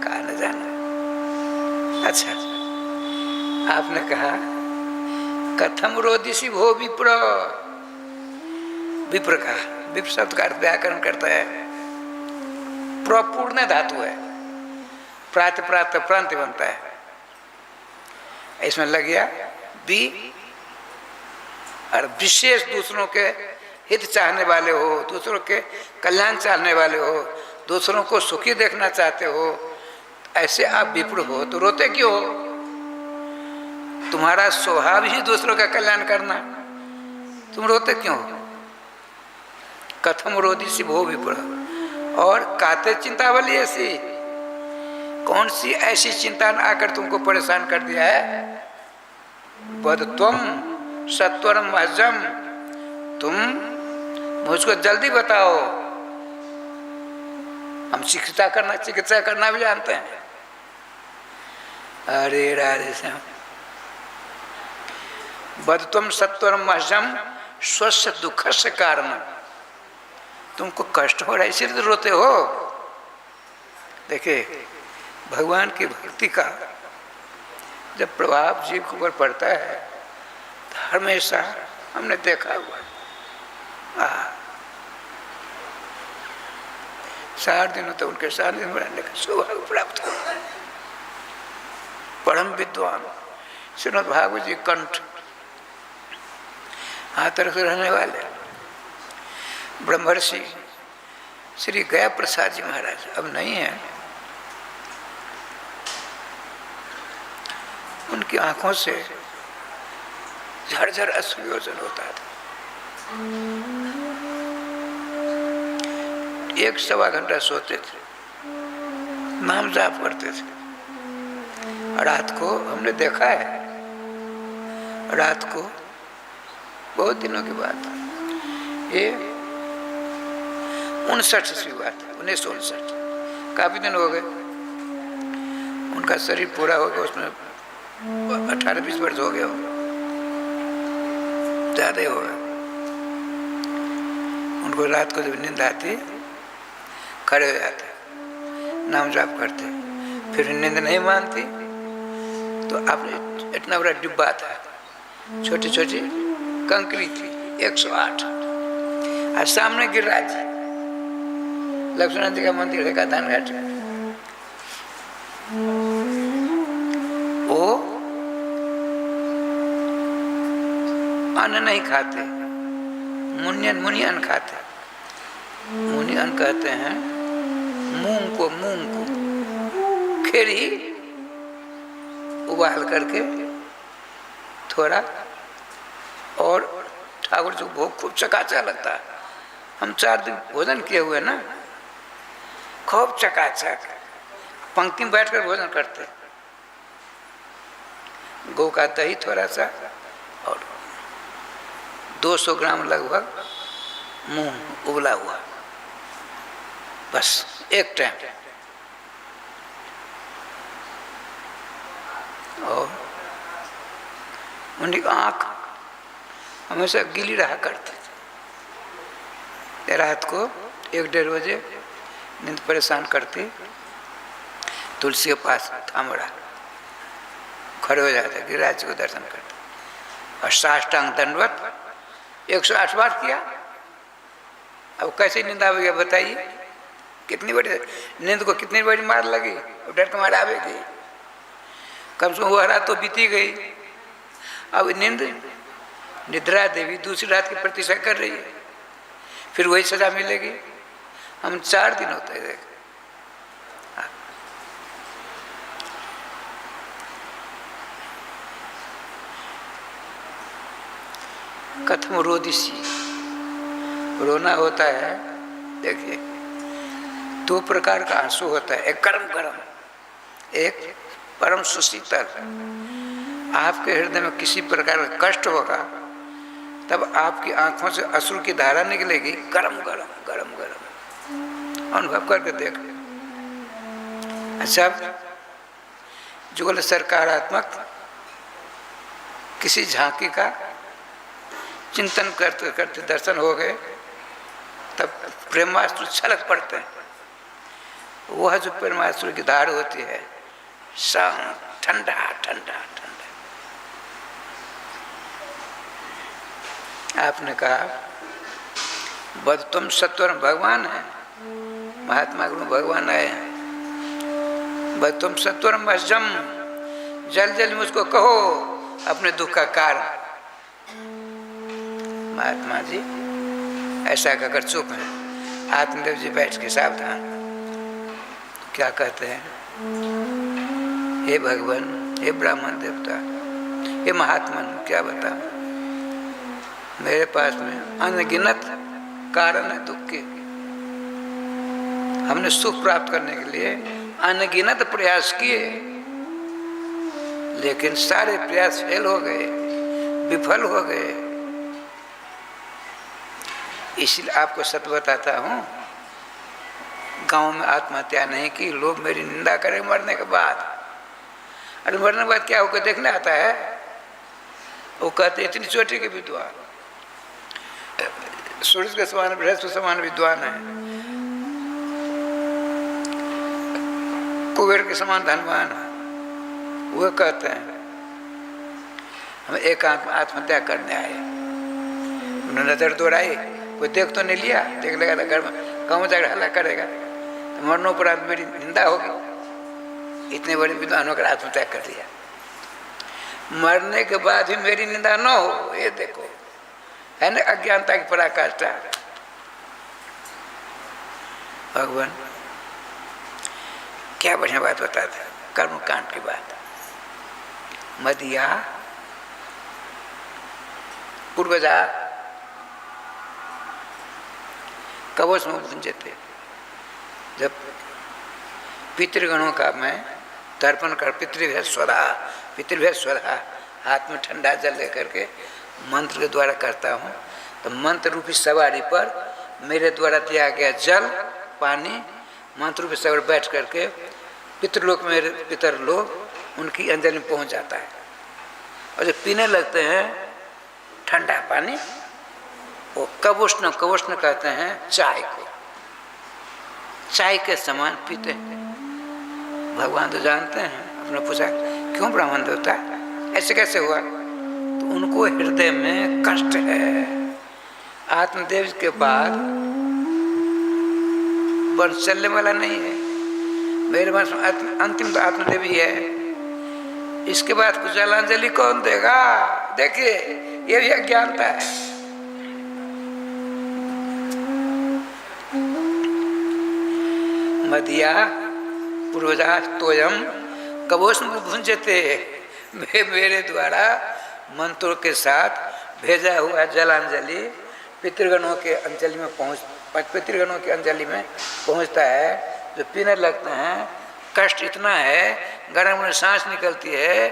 कहा न जाना। अच्छा, आपने कहा कथम रोदिसी भो विप्र। विप्र का विप्र शब्द का व्याकरण करता है प्रपूर्ण धातु है, प्रात प्रात प्रांत बनता है, इसमें लग गया बी। और विशेष दूसरों के हित चाहने वाले हो, दूसरों के कल्याण चाहने वाले हो, दूसरों को सुखी देखना चाहते हो, ऐसे आप विप्र हो तो रोते क्यों हो? तुम्हारा स्वभाव ही दूसरों का कल्याण करना, तुम रोते क्यों हो? कथम रोदिसी भो विप्र। और काते चिंतावली ऐसी, कौन सी ऐसी चिंता ने आकर तुमको परेशान कर दिया है? बद तुम सत्वरम महजम, तुम मुझको जल्दी बताओ, हम चिकित्सा करना भी जानते हैं। अरे राधे श्याम, बदत्वम सत्वरम महजम स्वस्थ दुख से कारण। तुमको कष्ट हो रहा है इसलिए तो रोते हो। देखिए भगवान की भक्ति का जब प्रभाव जीव के ऊपर पड़ता है तो हमेशा हमने देखा हुआ 4 दिनों तक उनके साथ दिन रहने का सौभाग्य प्राप्त हो। परम विद्वान श्रीमद् भागवत जी कंठ हाथरस रहने वाले ब्रह्मर्षि श्री गया प्रसाद जी महाराज अब नहीं है। उनकी आंखों से झरझर अश्रुयोजन होता था। 1-1.25 घंटा सोते थे, नाम जाप करते थे। रात को हमने देखा है, रात को बहुत दिनों की बात है, ये 59 की बात है, 1959, काफी दिन हो गए। उनका शरीर पूरा हो गया, उसमें 18-20 वर्ष हो गया, ज्यादा ही होगा। उनको रात को जब नींद आती खड़े हो जाते, नाम जाप करते, फिर नींद नहीं मानती तो आपने इतना बड़ा डिब्बा था, छोटी छोटी कंकरी थी 108, और सामने गिरिराज लक्ष्मण जी का मंदिर है का धान घाट। वो अन्न नहीं खाते, मुनियन खाते। मुनियन कहते हैं मूंग को खेरी उबाल करके थोड़ा, और ठाकुर जी को भोग खूब चकाचा लगता है। हम 4 दिन भोजन किए हुए ना, खूब चकाचक पंक्ति में बैठकर भोजन करते। गौ का दही थोड़ा सा और 200 ग्राम लगभग मूंग उबला हुआ, बस एक टाइम। और उनकी आँख हमेशा गीली रहा करती थी। रात को 1-1.5 बजे नींद परेशान करती, तुलसी के पास थामड़ा खड़े हो जाते, गिरिराज को दर्शन करते और साष्टांग दंडवत 108 बार किया। अब कैसे नींद आवेगी बताइए? कितनी बड़ी नींद को कितनी बड़ी मार लगी, डर के मार आवेगी। कम से कम वो रात तो बीती गई, अब नींद निद्रा देवी दूसरी रात की प्रतीक्षा कर रही है, फिर वही सजा मिलेगी। हम 4 दिन होते हैं। कथम रोदिसी, रोना होता है। देखिए 2 प्रकार का आंसू होता है, एक गरम, एक परम सुशीतल। आपके हृदय में किसी प्रकार का कष्ट होगा तब आपकी आंखों से अश्रु की धारा निकलेगी, गरम अनुभव करके देख। अच्छा, जुगल सकारात्मक किसी झांकी का चिंतन करते करते दर्शन हो गए तब प्रेमाश्रु छलक पड़ते हैं। वह जो प्रेमाश्रु की धार होती है, शांत, ठंडा। आपने कहा बदतम सत्वर भगवान है, महात्मा गुरु भगवान आए हैं। बदतम सत्वर मजम, जल्दी मुझको कहो अपने दुख का कारण। महात्मा जी ऐसा कहकर चुप है। आत्मदेव जी बैठ के सावधान क्या कहते हैं, हे भगवान, हे ब्राह्मण देवता, हे महात्मा, क्या बता, मेरे पास में अनगिनत कारण है दुख के। हमने सुख प्राप्त करने के लिए अनगिनत प्रयास किए, लेकिन सारे प्रयास फेल हो गए, विफल हो गए। इसलिए आपको सत्य बताता हूँ, गांव में आत्महत्या नहीं की, लोग मेरी निंदा करें मरने के बाद। अरे मरने के बाद क्या होकर देखने आता है? वो कहते इतनी चोटी के विद्वान, सूरज के समान बृहस्पति समान विद्वान है, कुबेर के समान धनवान है। वो कहते हैं हम एक आत्महत्या करने आए। उन्होंने नजर दौड़ाई, कोई देख तो नहीं लिया, देख लेगा तो घर में कहूँ जाकर हल्ला करेगा तो मरणोपरांत मेरी निंदा होगी। इतने बड़े विद्वान होकर आत्महत्या कर लिया, मरने के बाद भी मेरी निंदा न हो, ये देखो है ना अज्ञानता की पराकाष्ठा। भगवान क्या बढ़िया बात बताते हैं, कर्म कांड की बात। मदिया पूर्वजा कवच में भुंजे थे। जब पितृगणों का मैं तर्पण कर पितृभ्य स्वधा हाथ में ठंडा जल लेकर के मंत्र के द्वारा करता हूँ, तो मंत्र रूपी सवारी पर मेरे द्वारा दिया गया जल पानी मंत्र रूपी सवारी बैठ करके पितृलोक में मेरे पितर लोग उनकी अंजलि में पहुँच जाता है। और जब पीने लगते हैं ठंडा पानी, वो कवोष्ण कहते हैं चाय को, चाय के समान पीते हैं। भगवान तो जानते हैं। अपने पूछा क्यों ब्राह्मण देवता ऐसे कैसे हुआ, तो उनको हृदय में कष्ट है। आत्मदेव के बाद वंश चलने वाला नहीं है, मेरे वंश अंतिम तो आत्मदेव ही है। इसके बाद कुछ जलांजलि कौन देगा? देखिए ये भी अज्ञानता है। मदिया पूर्वजा तोयम कवोष्ण भुंजते, मेरे द्वारा मंत्रों के साथ भेजा हुआ जलांजलि पितृगणों के अंजलि में पितृगणों की अंजलि में पहुंचता है। जो पीने लगते हैं कष्ट इतना है, गर्म में सांस निकलती है,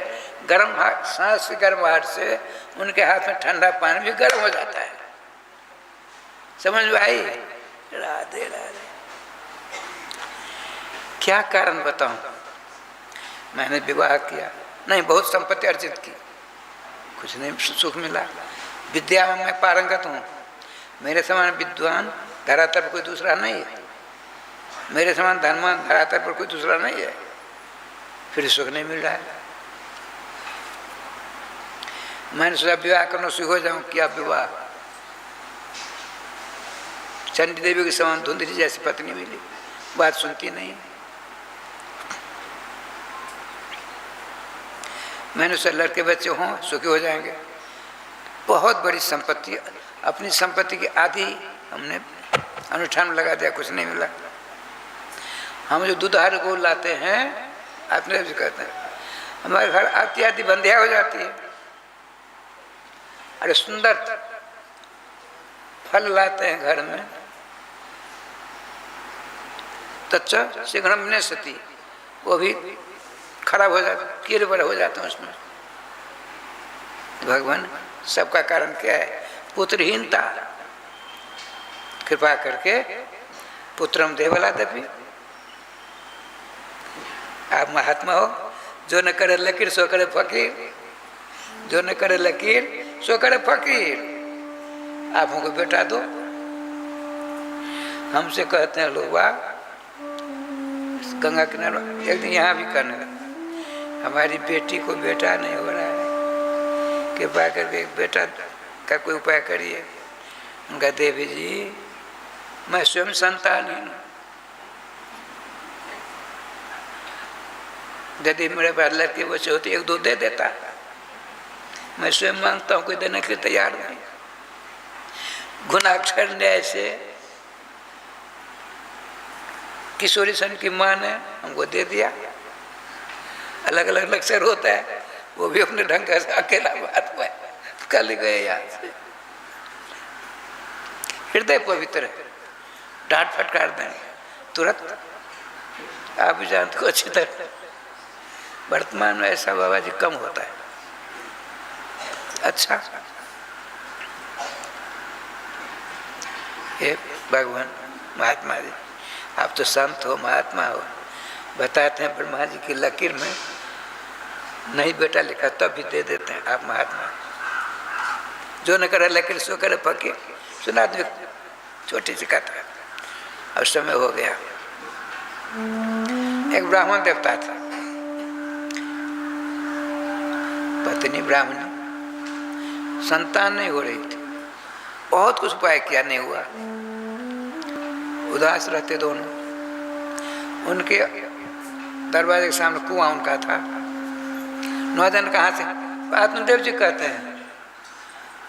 गर्म सांस से गर्माहट से उनके हाथ में ठंडा पानी भी गर्म हो जाता है। समझ में आई? राधे राधे। क्या कारण बताऊं? मैंने विवाह किया नहीं, बहुत संपत्ति अर्जित की, कुछ नहीं सुख मिला। विद्या में मैं पारंगत हूँ, मेरे समान विद्वान धरातल पर कोई दूसरा नहीं है, मेरे समान धनवान धरातल पर कोई दूसरा नहीं है, फिर सुख नहीं मिल रहा है। मैंने सोचा विवाह करना शुरू हो जाऊं, किया विवाह, चंडी देवी के समान धुंधली जैसी पत्नी मिली, बात सुनती नहीं। मैंने सोचा लड़के बच्चे हों सुखी हो जाएंगे। बहुत बड़ी संपत्ति, अपनी संपत्ति की आधी हमने अनुष्ठान में लगा दिया, कुछ नहीं मिला। हम जो दुधारू को लाते हैं अपने से कहते हैं, हमारे घर आती आती बंधिया हो जाती है। अरे सुंदर फल लाते हैं घर में, तच्चा शीघ्रम ने सती, वो भी खराब हो जाता, कीड़े बड़े हो जाते हैं उसमें। भगवान सबका कारण क्या है? पुत्रहीनता। कृपा करके पुत्रम देवला दपी। आप महात्मा हो, जो न करे लकीर सो करे फकीर, जो न करे लकीर सो करे फकीर। आप हमको बेटा दो। हमसे कहते हैं लोग वाह गंगा किनारे, एक दिन यहाँ भी करने लगा, हमारी बेटी को बेटा नहीं हो रहा है, कृपा करके बेटा का कोई उपाय करिए। उनका देवी जी मैं स्वयं संतानहीन हूँ, यदि मेरे पास लड़के बच्चे होते एक दो दे देता, मैं स्वयं मांगता हूँ, कोई देने के लिए तैयार नहीं। गुणाक्षर न्याय से किशोरी सन की माँ ने हमको दे दिया। अलग अलग अक्षर होता है, वो भी अपने ढंग से अकेला बात में कल गए यहाँ से। हृदय पवित्र है, डांट फटकार देंगे तुरंत। आप भी जानते हो अच्छी तरह, वर्तमान में ऐसा बाबा जी कम होता है। अच्छा हे भगवान महात्मा जी, आप तो संत हो महात्मा हो, बताते हैं ब्रह्मा जी की लकीर में नहीं बेटा लिखा तब भी दे देते हैं आप महात्मा। जो न करे लकड़ी सो करे पके। सुना दो छोटी सी कथा। अब समय हो गया। एक ब्राह्मण देवता था, पत्नी ब्राह्मणी, संतान नहीं हो रही थी, बहुत कुछ उपाय किया, नहीं हुआ, उदास रहते दोनों। उनके दरवाजे के सामने कुआं उनका था। नौजन कहाँ से? महात्मा देव जी कहते हैं,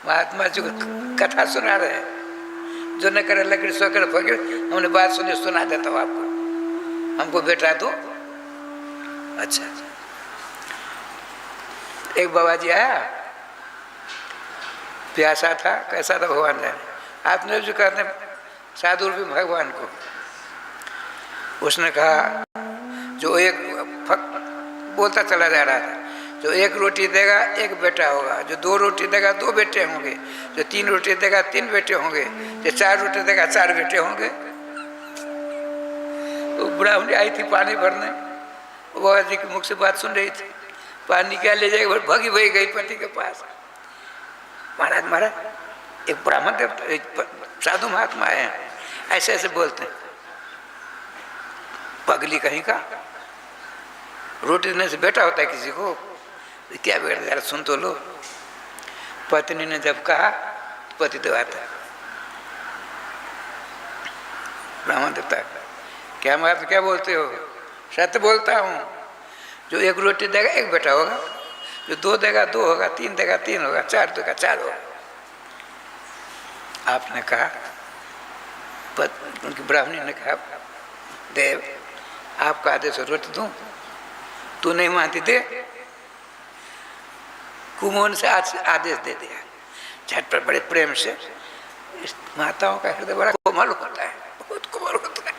महात्मा जी कथा सुना रहे हैं, जो न करे लकड़ी सो कर फकीर। हमने बात सुनी, सुना देता हूँ आपको, हमको बेटा दो। अच्छा, एक बाबा जी आया, प्यासा था, कैसा था भगवान जाने। आपने जो कहते हैं साधु रूपी भगवान को, उसने कहा जो एक बोलता चला जा रहा था, जो एक रोटी देगा एक बेटा होगा, जो 2 रोटी देगा 2 बेटे होंगे, जो 3 रोटी देगा 3 बेटे होंगे, जो 4 रोटी देगा 4 बेटे होंगे। तो ब्राह्मणी आई थी पानी भरने, बाबा जी के मुख से बात सुन रही थी, पानी क्या ले जाएगी, भगी भगी गई पति के पास। महाराज महाराज एक ब्राह्मण देवता, एक साधु महात्मा आए हैं, ऐसे ऐसे बोलते हैं। पगली कहीं का, रोटी देने से बेटा होता है किसी को? क्या बेटा, जरा सुन तो लो। पत्नी ने जब कहा, पति तो आता है। ब्राह्मण देवता, क्या महाराज क्या बोलते हो? सत्य बोलता हूँ, जो 1 रोटी देगा 1 बेटा होगा, जो 2 देगा 2 होगा, 3 देगा 3 होगा, 4 देगा 4 होगा। आपने कहा, उनकी ब्राह्मणी ने कहा, देव आपका आदेश हो, रोटी दूं? तू नहीं मानती, दे। कुमोन से आदेश दे दिया, झटपट बड़े प्रेम से। इस माताओं का हृदय बड़ा कोमल होता है, बहुत कोमल होता है।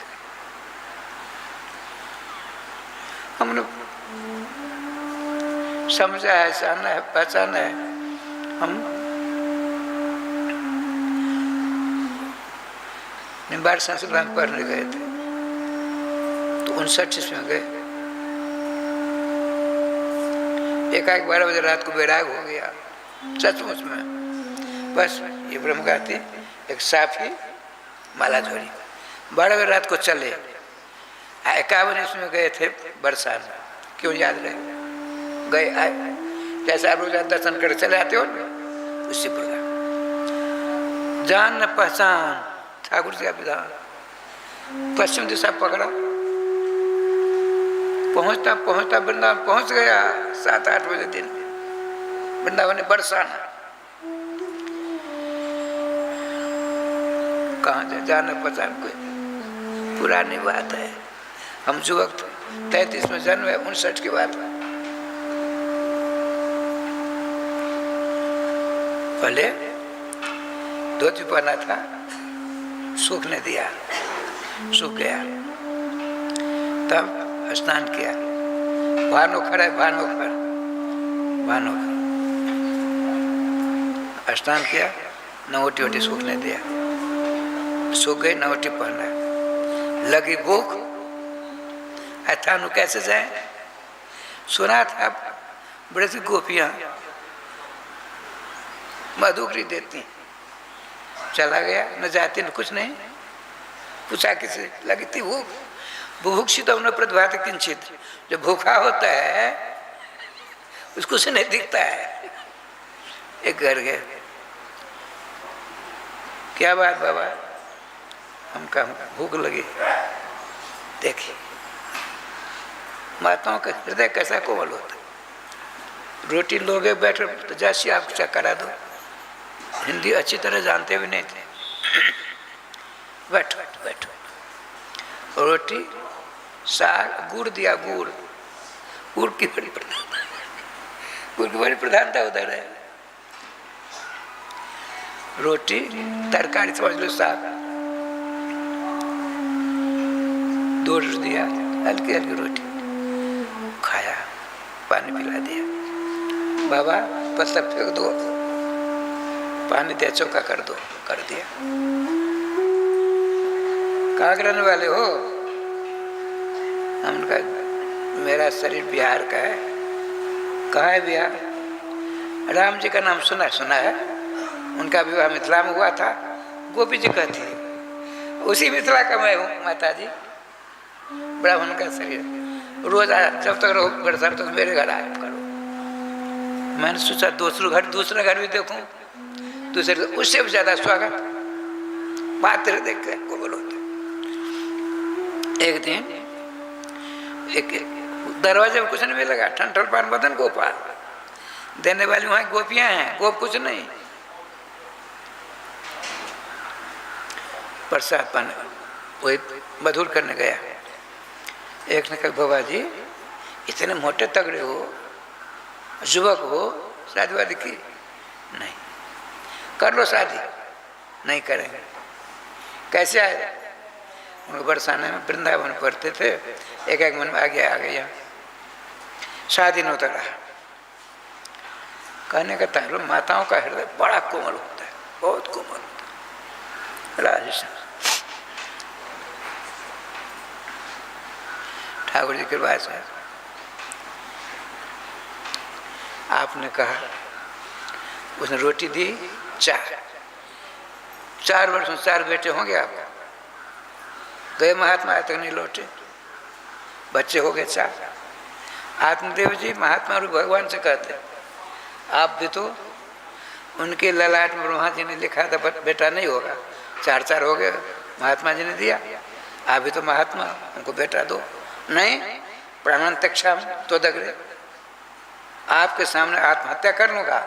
हमने समझा है, जाना है, पहचाना है। हम निम्बाड़ संस्कृत पढ़ने गए थे, तो 59 में गए। एकाएक 12 बजे रात को वैराग हो गया, सचमुच में। बस ये ब्रह्मगाती एक साफी माला झोली, 12 बजे रात को चले। 51 में गए थे बरसात, क्यों याद रहे? गए आए, जैसे आप रोज दर्शन कर चले आते हो ना, उसी प्रकार जान न पहचान ठाकुर जी का विधान। पश्चिम दिशा पकड़ा, पहुंचता पहुंचता वृंदावन पहुंच गया 7-8 बजे दिन। वृंदावन में बरसाना, कहाँ जाए, जान न पहचान कोई। पुरानी बात है, हम युवक थे, 33 में जन्म है, 59 की बात है। पहले धोती पहना था, सूखने दिया, सूख गया, तब स्नान किया। भानोखर है, भानोखर, भानोखर स्नान किया, नवटी वटी सूखने दिया, सूख गई, नवटी पहना। लगी भूख, थानु कैसे जाए? सुना था बड़े सी गोपियां मधुकरी देती, चला गया, न जाती न कुछ नहीं। पूछा किसे? लगी थी भूख, बुभुक्षित न प्रतिभात किंचित। जो भूखा होता है उसको से नहीं दिखता है। एक घर गए, क्या बात बाबा? हम कहा भूख लगी। देखिए माताओं का हृदय कैसा कोमल होता है। रोटी लोगे बैठो तो जैसी आपको चेक करा दो, हिंदी अच्छी तरह जानते भी नहीं थे। बैठो बैठो बैठो, रोटी साग, गुड़ दिया, गुड़, गुड़ की बड़ी प्रधानता, गुड़ की बड़ी प्रधानता उधर है। रोटी तरकारी समझ लो, साग, 2 रोटी दिया, हल्की हल्की रोटी खाया, पानी पिला दिया। बाबा पत्ता फेंक दो, पानी दिया, चौका कर दो, कर दिया। कहाँ के रहने वाले हो? हमने कहा मेरा शरीर बिहार का है। कहाँ है बिहार? राम जी का नाम सुना है? उनका विवाह मिथिला में हुआ था। गोपी जी कहती है उसी मिथिला का मैं हूँ माता जी, ब्राह्मण का शरीर, रोज आया जब तक रहो घर साहब तक मेरे घर आया करो। मैंने सोचा दूसरा घर भी देखूं, दूसरे उससे भी ज्यादा स्वागत बात देख के कोमल होते। एक दिन एक दरवाजे में कुछ नहीं मिलेगा, ठंठल पान बदन गोपाल, देने वाली वहां गोपियां हैं, गोप कुछ नहीं। प्रसाद पान वही मधुर करने गया। एक ने कहा बाबा जी इतने मोटे तगड़े हो, युवक हो, शादी वादी की नहीं, कर लो शादी, नहीं करेंगे। कैसे आए? उनको बरसाने में वृंदावन पढ़ते थे, एक मन में आ गया शादी न होता रहा। कहने का तारो माताओं का हृदय बड़ा कोमल होता है, बहुत कोमल होता है। राजेश ठाकुर जी के कृपा से आपने कहा, उसने रोटी दी, 4 वर्ष में 4 बेटे होंगे आपको। गए महात्मा आज तक नहीं लौटे, बच्चे हो गए 4। आत्मदेव जी महात्मा और भगवान से कहते आप भी तो, उनके ललाट में ब्रह्मा जी ने लिखा था बेटा नहीं होगा, 4 हो गए, महात्मा जी ने दिया। आप भी तो महात्मा, उनको बेटा दो। नहीं, प्राणांतक्षा तो दगड़े, आपके सामने आत्महत्या कर लूँगा,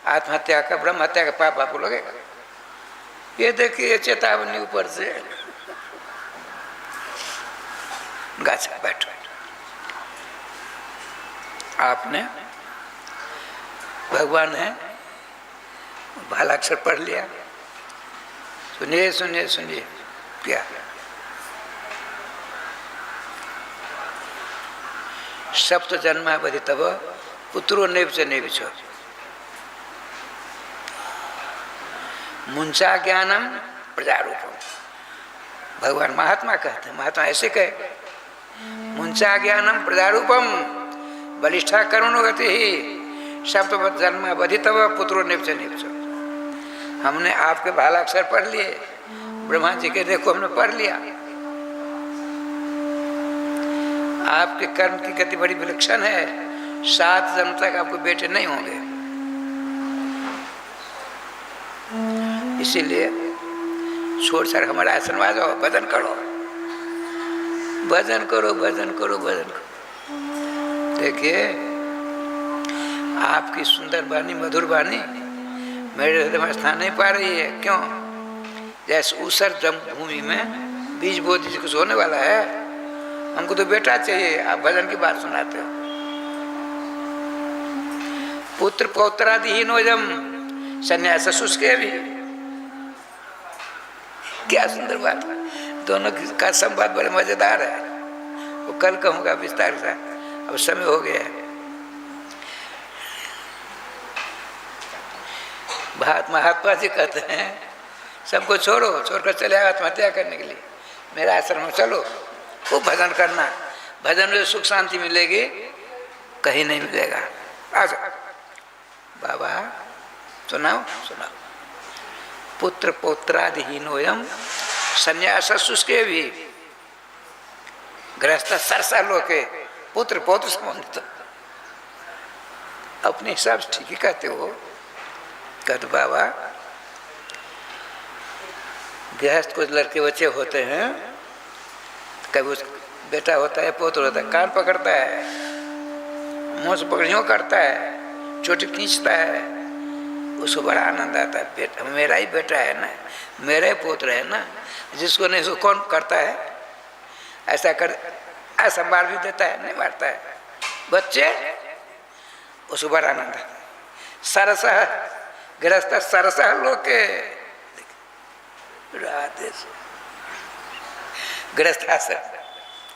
आत्महत्या का ब्रह्म हत्या का पाप आपको लगेगा। ये देखिए चेतावनी ऊपर से। गाछा बैठो, आपने भगवान है भालाक्षर पढ़ लिया। सुनिए सुनिए सुनिए क्या सप्त जन्मावधि तब पुत्रो नेव से नेव छो मुंचा ज्ञानम प्रजारूपम। भगवान महात्मा कहते हैं, महात्मा ऐसे कहे मुंचा ज्ञानम प्रजारूपम बलिष्ठा करुणो गति ही सप्त जन्मावधि तब पुत्रो नेव से नेव छो। हमने आपके भालाक्षर पढ़ लिए, ब्रह्मा जी के देखो हमने पढ़ लिया। आपके कर्म की गति बड़ी विलक्षण है, 7 जन्म तक आपको बेटे नहीं होंगे। इसीलिए छोड़ छाड़ हमारा आश्रम आ जाओ, भजन करो, भजन करो, भजन करो, भजन करो। देखिए आपकी सुंदर वाणी, मधुर वाणी मेरे हृदय में स्थान नहीं पा रही है। क्यों? जैसे ऊसर जन्मभूमि में बीज बो दीजिए, कुछ होने वाला है। हमको तो बेटा चाहिए, आप भजन की बात सुनाते हो। पुत्र पौत्रादिहीन हो जम संन्यास शुष्के भी। क्या सुंदर बात है, दोनों का संवाद बड़े मजेदार है। वो कल कहूँगा विस्तार से, अब समय हो गया है। महात्मा जी कहते हैं सबको छोड़ो, छोड़कर चले आओ आत्महत्या करने के लिए, मेरा आश्रम में चलो, खूब भजन करना। भजन में सुख शांति मिलेगी, कहीं नहीं मिलेगा। आ जाओ बाबा, सुनाओ सुनाओ। पुत्र पौत्रादिहीनोयम संन्यास शुष्के भी गृहस्थ सरसा लोके पुत्र पौत्र संबंधित। अपने हिसाब से ठीक ही कहते हो। कहते बाबा गृहस्थ कुछ लड़के बच्चे होते हैं, कभी उस बेटा होता है, पोत्र होता है, कान पकड़ता है, मुँह से पकड़ियों करता है, चोटी खींचता है, उसको बड़ा आनंद आता है। बेटा मेरा ही बेटा है ना, मेरा ही पुत्र है ना। जिसको नहीं उसको कौन करता है? ऐसा कर, ऐसा मार भी देता है, नहीं मारता है। बच्चे उसको बड़ा आनंद है। सरस गृहस्थ सरस लोके राधे गृहस्थ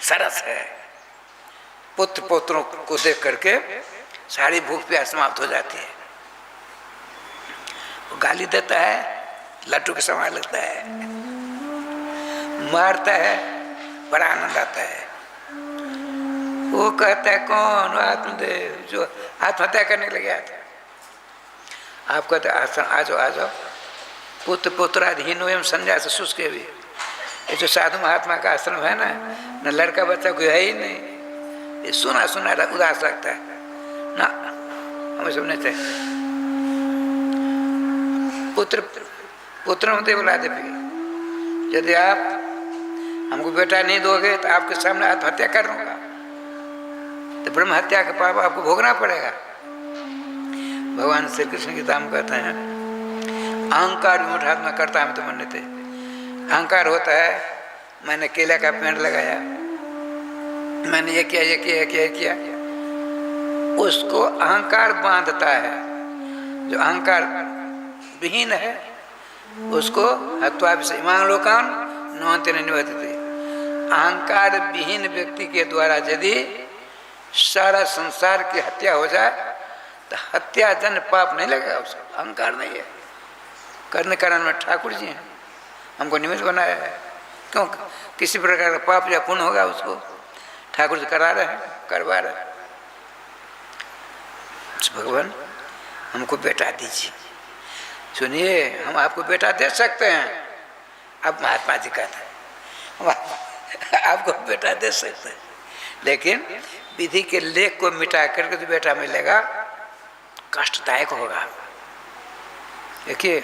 सरस है। पुत्र पोत्रों को देख करके सारी भूख प्यास समाप्त हो जाती है। वो गाली देता है, लट्टू के समान लगता है, मारता है, बड़ा आनंद आता है। वो कहता है कौन? आत्मदेव, जो आत्महत्या करने लग गया था। आप कहते आश्रम आ जाओ आ जाओ। पुत्र पुत्राधीन एवं संन्यास शुष्क भी, ये जो साधु महात्मा का आश्रम है ना, न लड़का बच्चा कोई है ही नहीं, ये सुना सुना उदास लगता है ना, हमें सुनने चाहिए। पुत्र पुत्र होते बोला दे, यदि आप हमको बेटा नहीं दोगे तो आपके सामने आत्महत्या कर लूंगा, तो ब्रह्म हत्या का पाप आपको भोगना पड़ेगा। भगवान श्री कृष्ण गीता में कहते हैं, अहंकार विमूढ़ात्मा करता हम तो मन्य थे। अहंकार होता है मैंने केला का पेड़ लगाया, मैंने ये किया ये किया ये किया ये किया, उसको अहंकार बांधता है। जो अहंकार विहीन है उसको हत्वा इमान लोकान नौंते निवर्तते। अहंकार विहीन व्यक्ति के द्वारा यदि सारा संसार की हत्या हो जाए तो हत्या जन पाप नहीं लगेगा उसको, अहंकार नहीं है। करने कारण में ठाकुर जी हैं, हमको निमित्त बनाया है। क्यों किसी प्रकार का पाप या पुण्य होगा उसको ठाकुर जी करा रहे हैं, करवा रहे हैं। भगवान हमको बेटा दीजिए। सुनिए, हम आपको बेटा दे सकते हैं। अब महात्मा जी कहते हैं आपको बेटा दे सकते हैं, लेकिन विधि के लेख को मिटा करके जो बेटा मिलेगा कष्टदायक होगा। देखिए,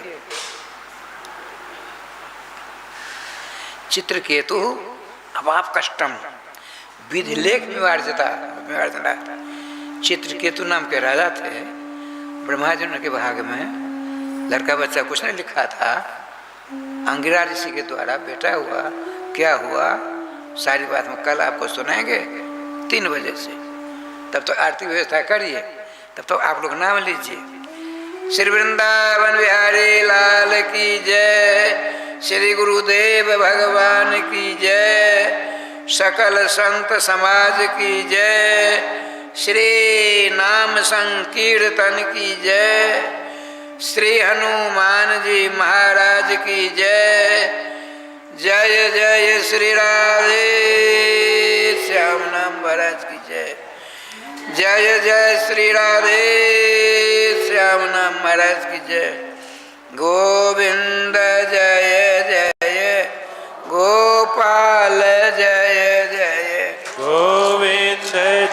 चित्रकेतु अभाव कष्टम विधि लेख निवार्जता। चित्रकेतु नाम के राजा थे, ब्रह्मा जी के भाग में लड़का बच्चा कुछ नहीं लिखा था, अंगिरा ऋषि के द्वारा बेटा हुआ। क्या हुआ सारी बात में कल आपको सुनाएंगे 3 बजे से। तब तो आरती व्यवस्था करिए, तब तो आप लोग नाम लीजिए। श्री वृंदावन बिहारी लाल की जय, श्री गुरुदेव भगवान की जय, सकल संत समाज की जय, श्री नाम संकीर्तन की जय, श्री हनुमान जी महाराज की जय। जय जय श्री राधे श्याम नाम महाराज की जय। जय जय श्री राधे श्याम नाम महाराज की जय। गोविंद जय जय गोपाल जय जय गोविंद जय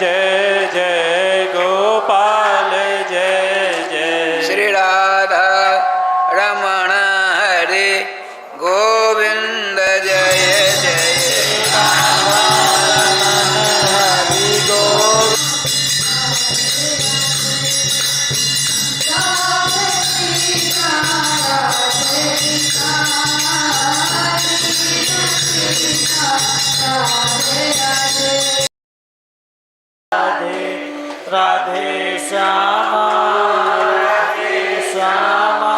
जय गोपाल जय जय। श्री राधा रमण हरे गोविंद जय जय। राधे श्यामा राधे श्यामा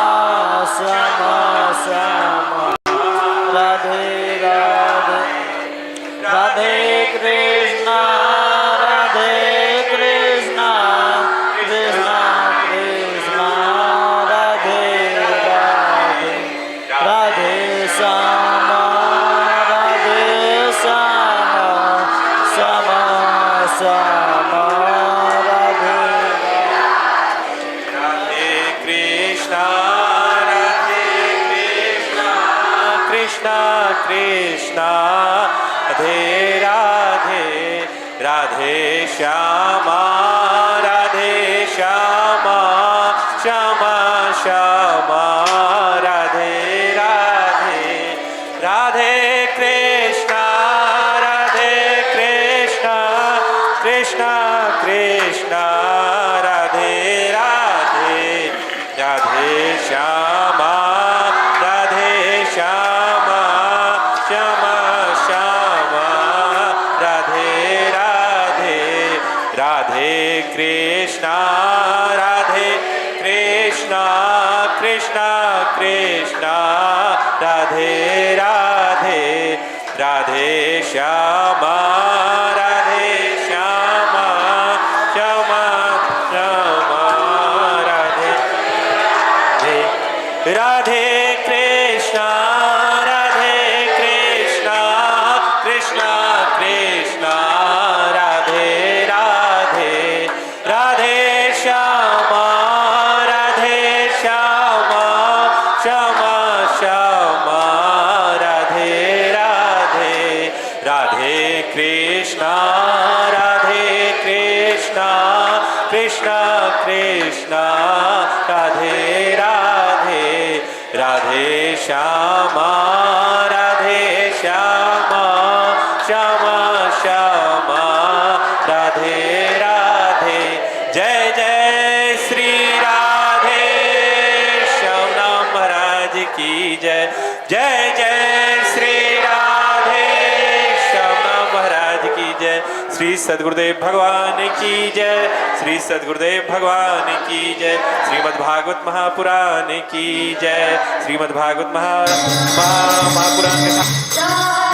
श्यामा श्यामा राधे राधे राधे कृष्णा राधे कृष्णा कृष्णा कृष्णा राधे राधे राधे श्यामा राधे श्यामा श्यामा श्यामा कृष्णा राधे राधे राधे श्यामा राधे श्यामा श्यामा श्यामा राधे राधे राधे कृष्णा कृष्णा कृष्णा राधे राधे राधे श्यामा राधे श्यामा श्यामा श्यामा राधे राधे राधे कृष्णा कृष्णा कृष्णा राधे राधे राधे श्यामा राधे श्यामा श्यामा श्यामा राधे राधे कृष्णा कृष्णा कृष्णा राधे राधे राधे श्यामा राधे श्यामा राधे श्यामा श्यामा श्यामा राधे राधे जय जय श्री राधे श्याम नाम महाराज की जय जय जय श्री राधे श्याम नाम महाराज की जय श्री सद्गुरुदेव भगवान की जय श्री सद्गुरुदेव भगवान की जय श्रीमद् भागवत महापुराण की जय श्रीमद् भागवत महापुराण के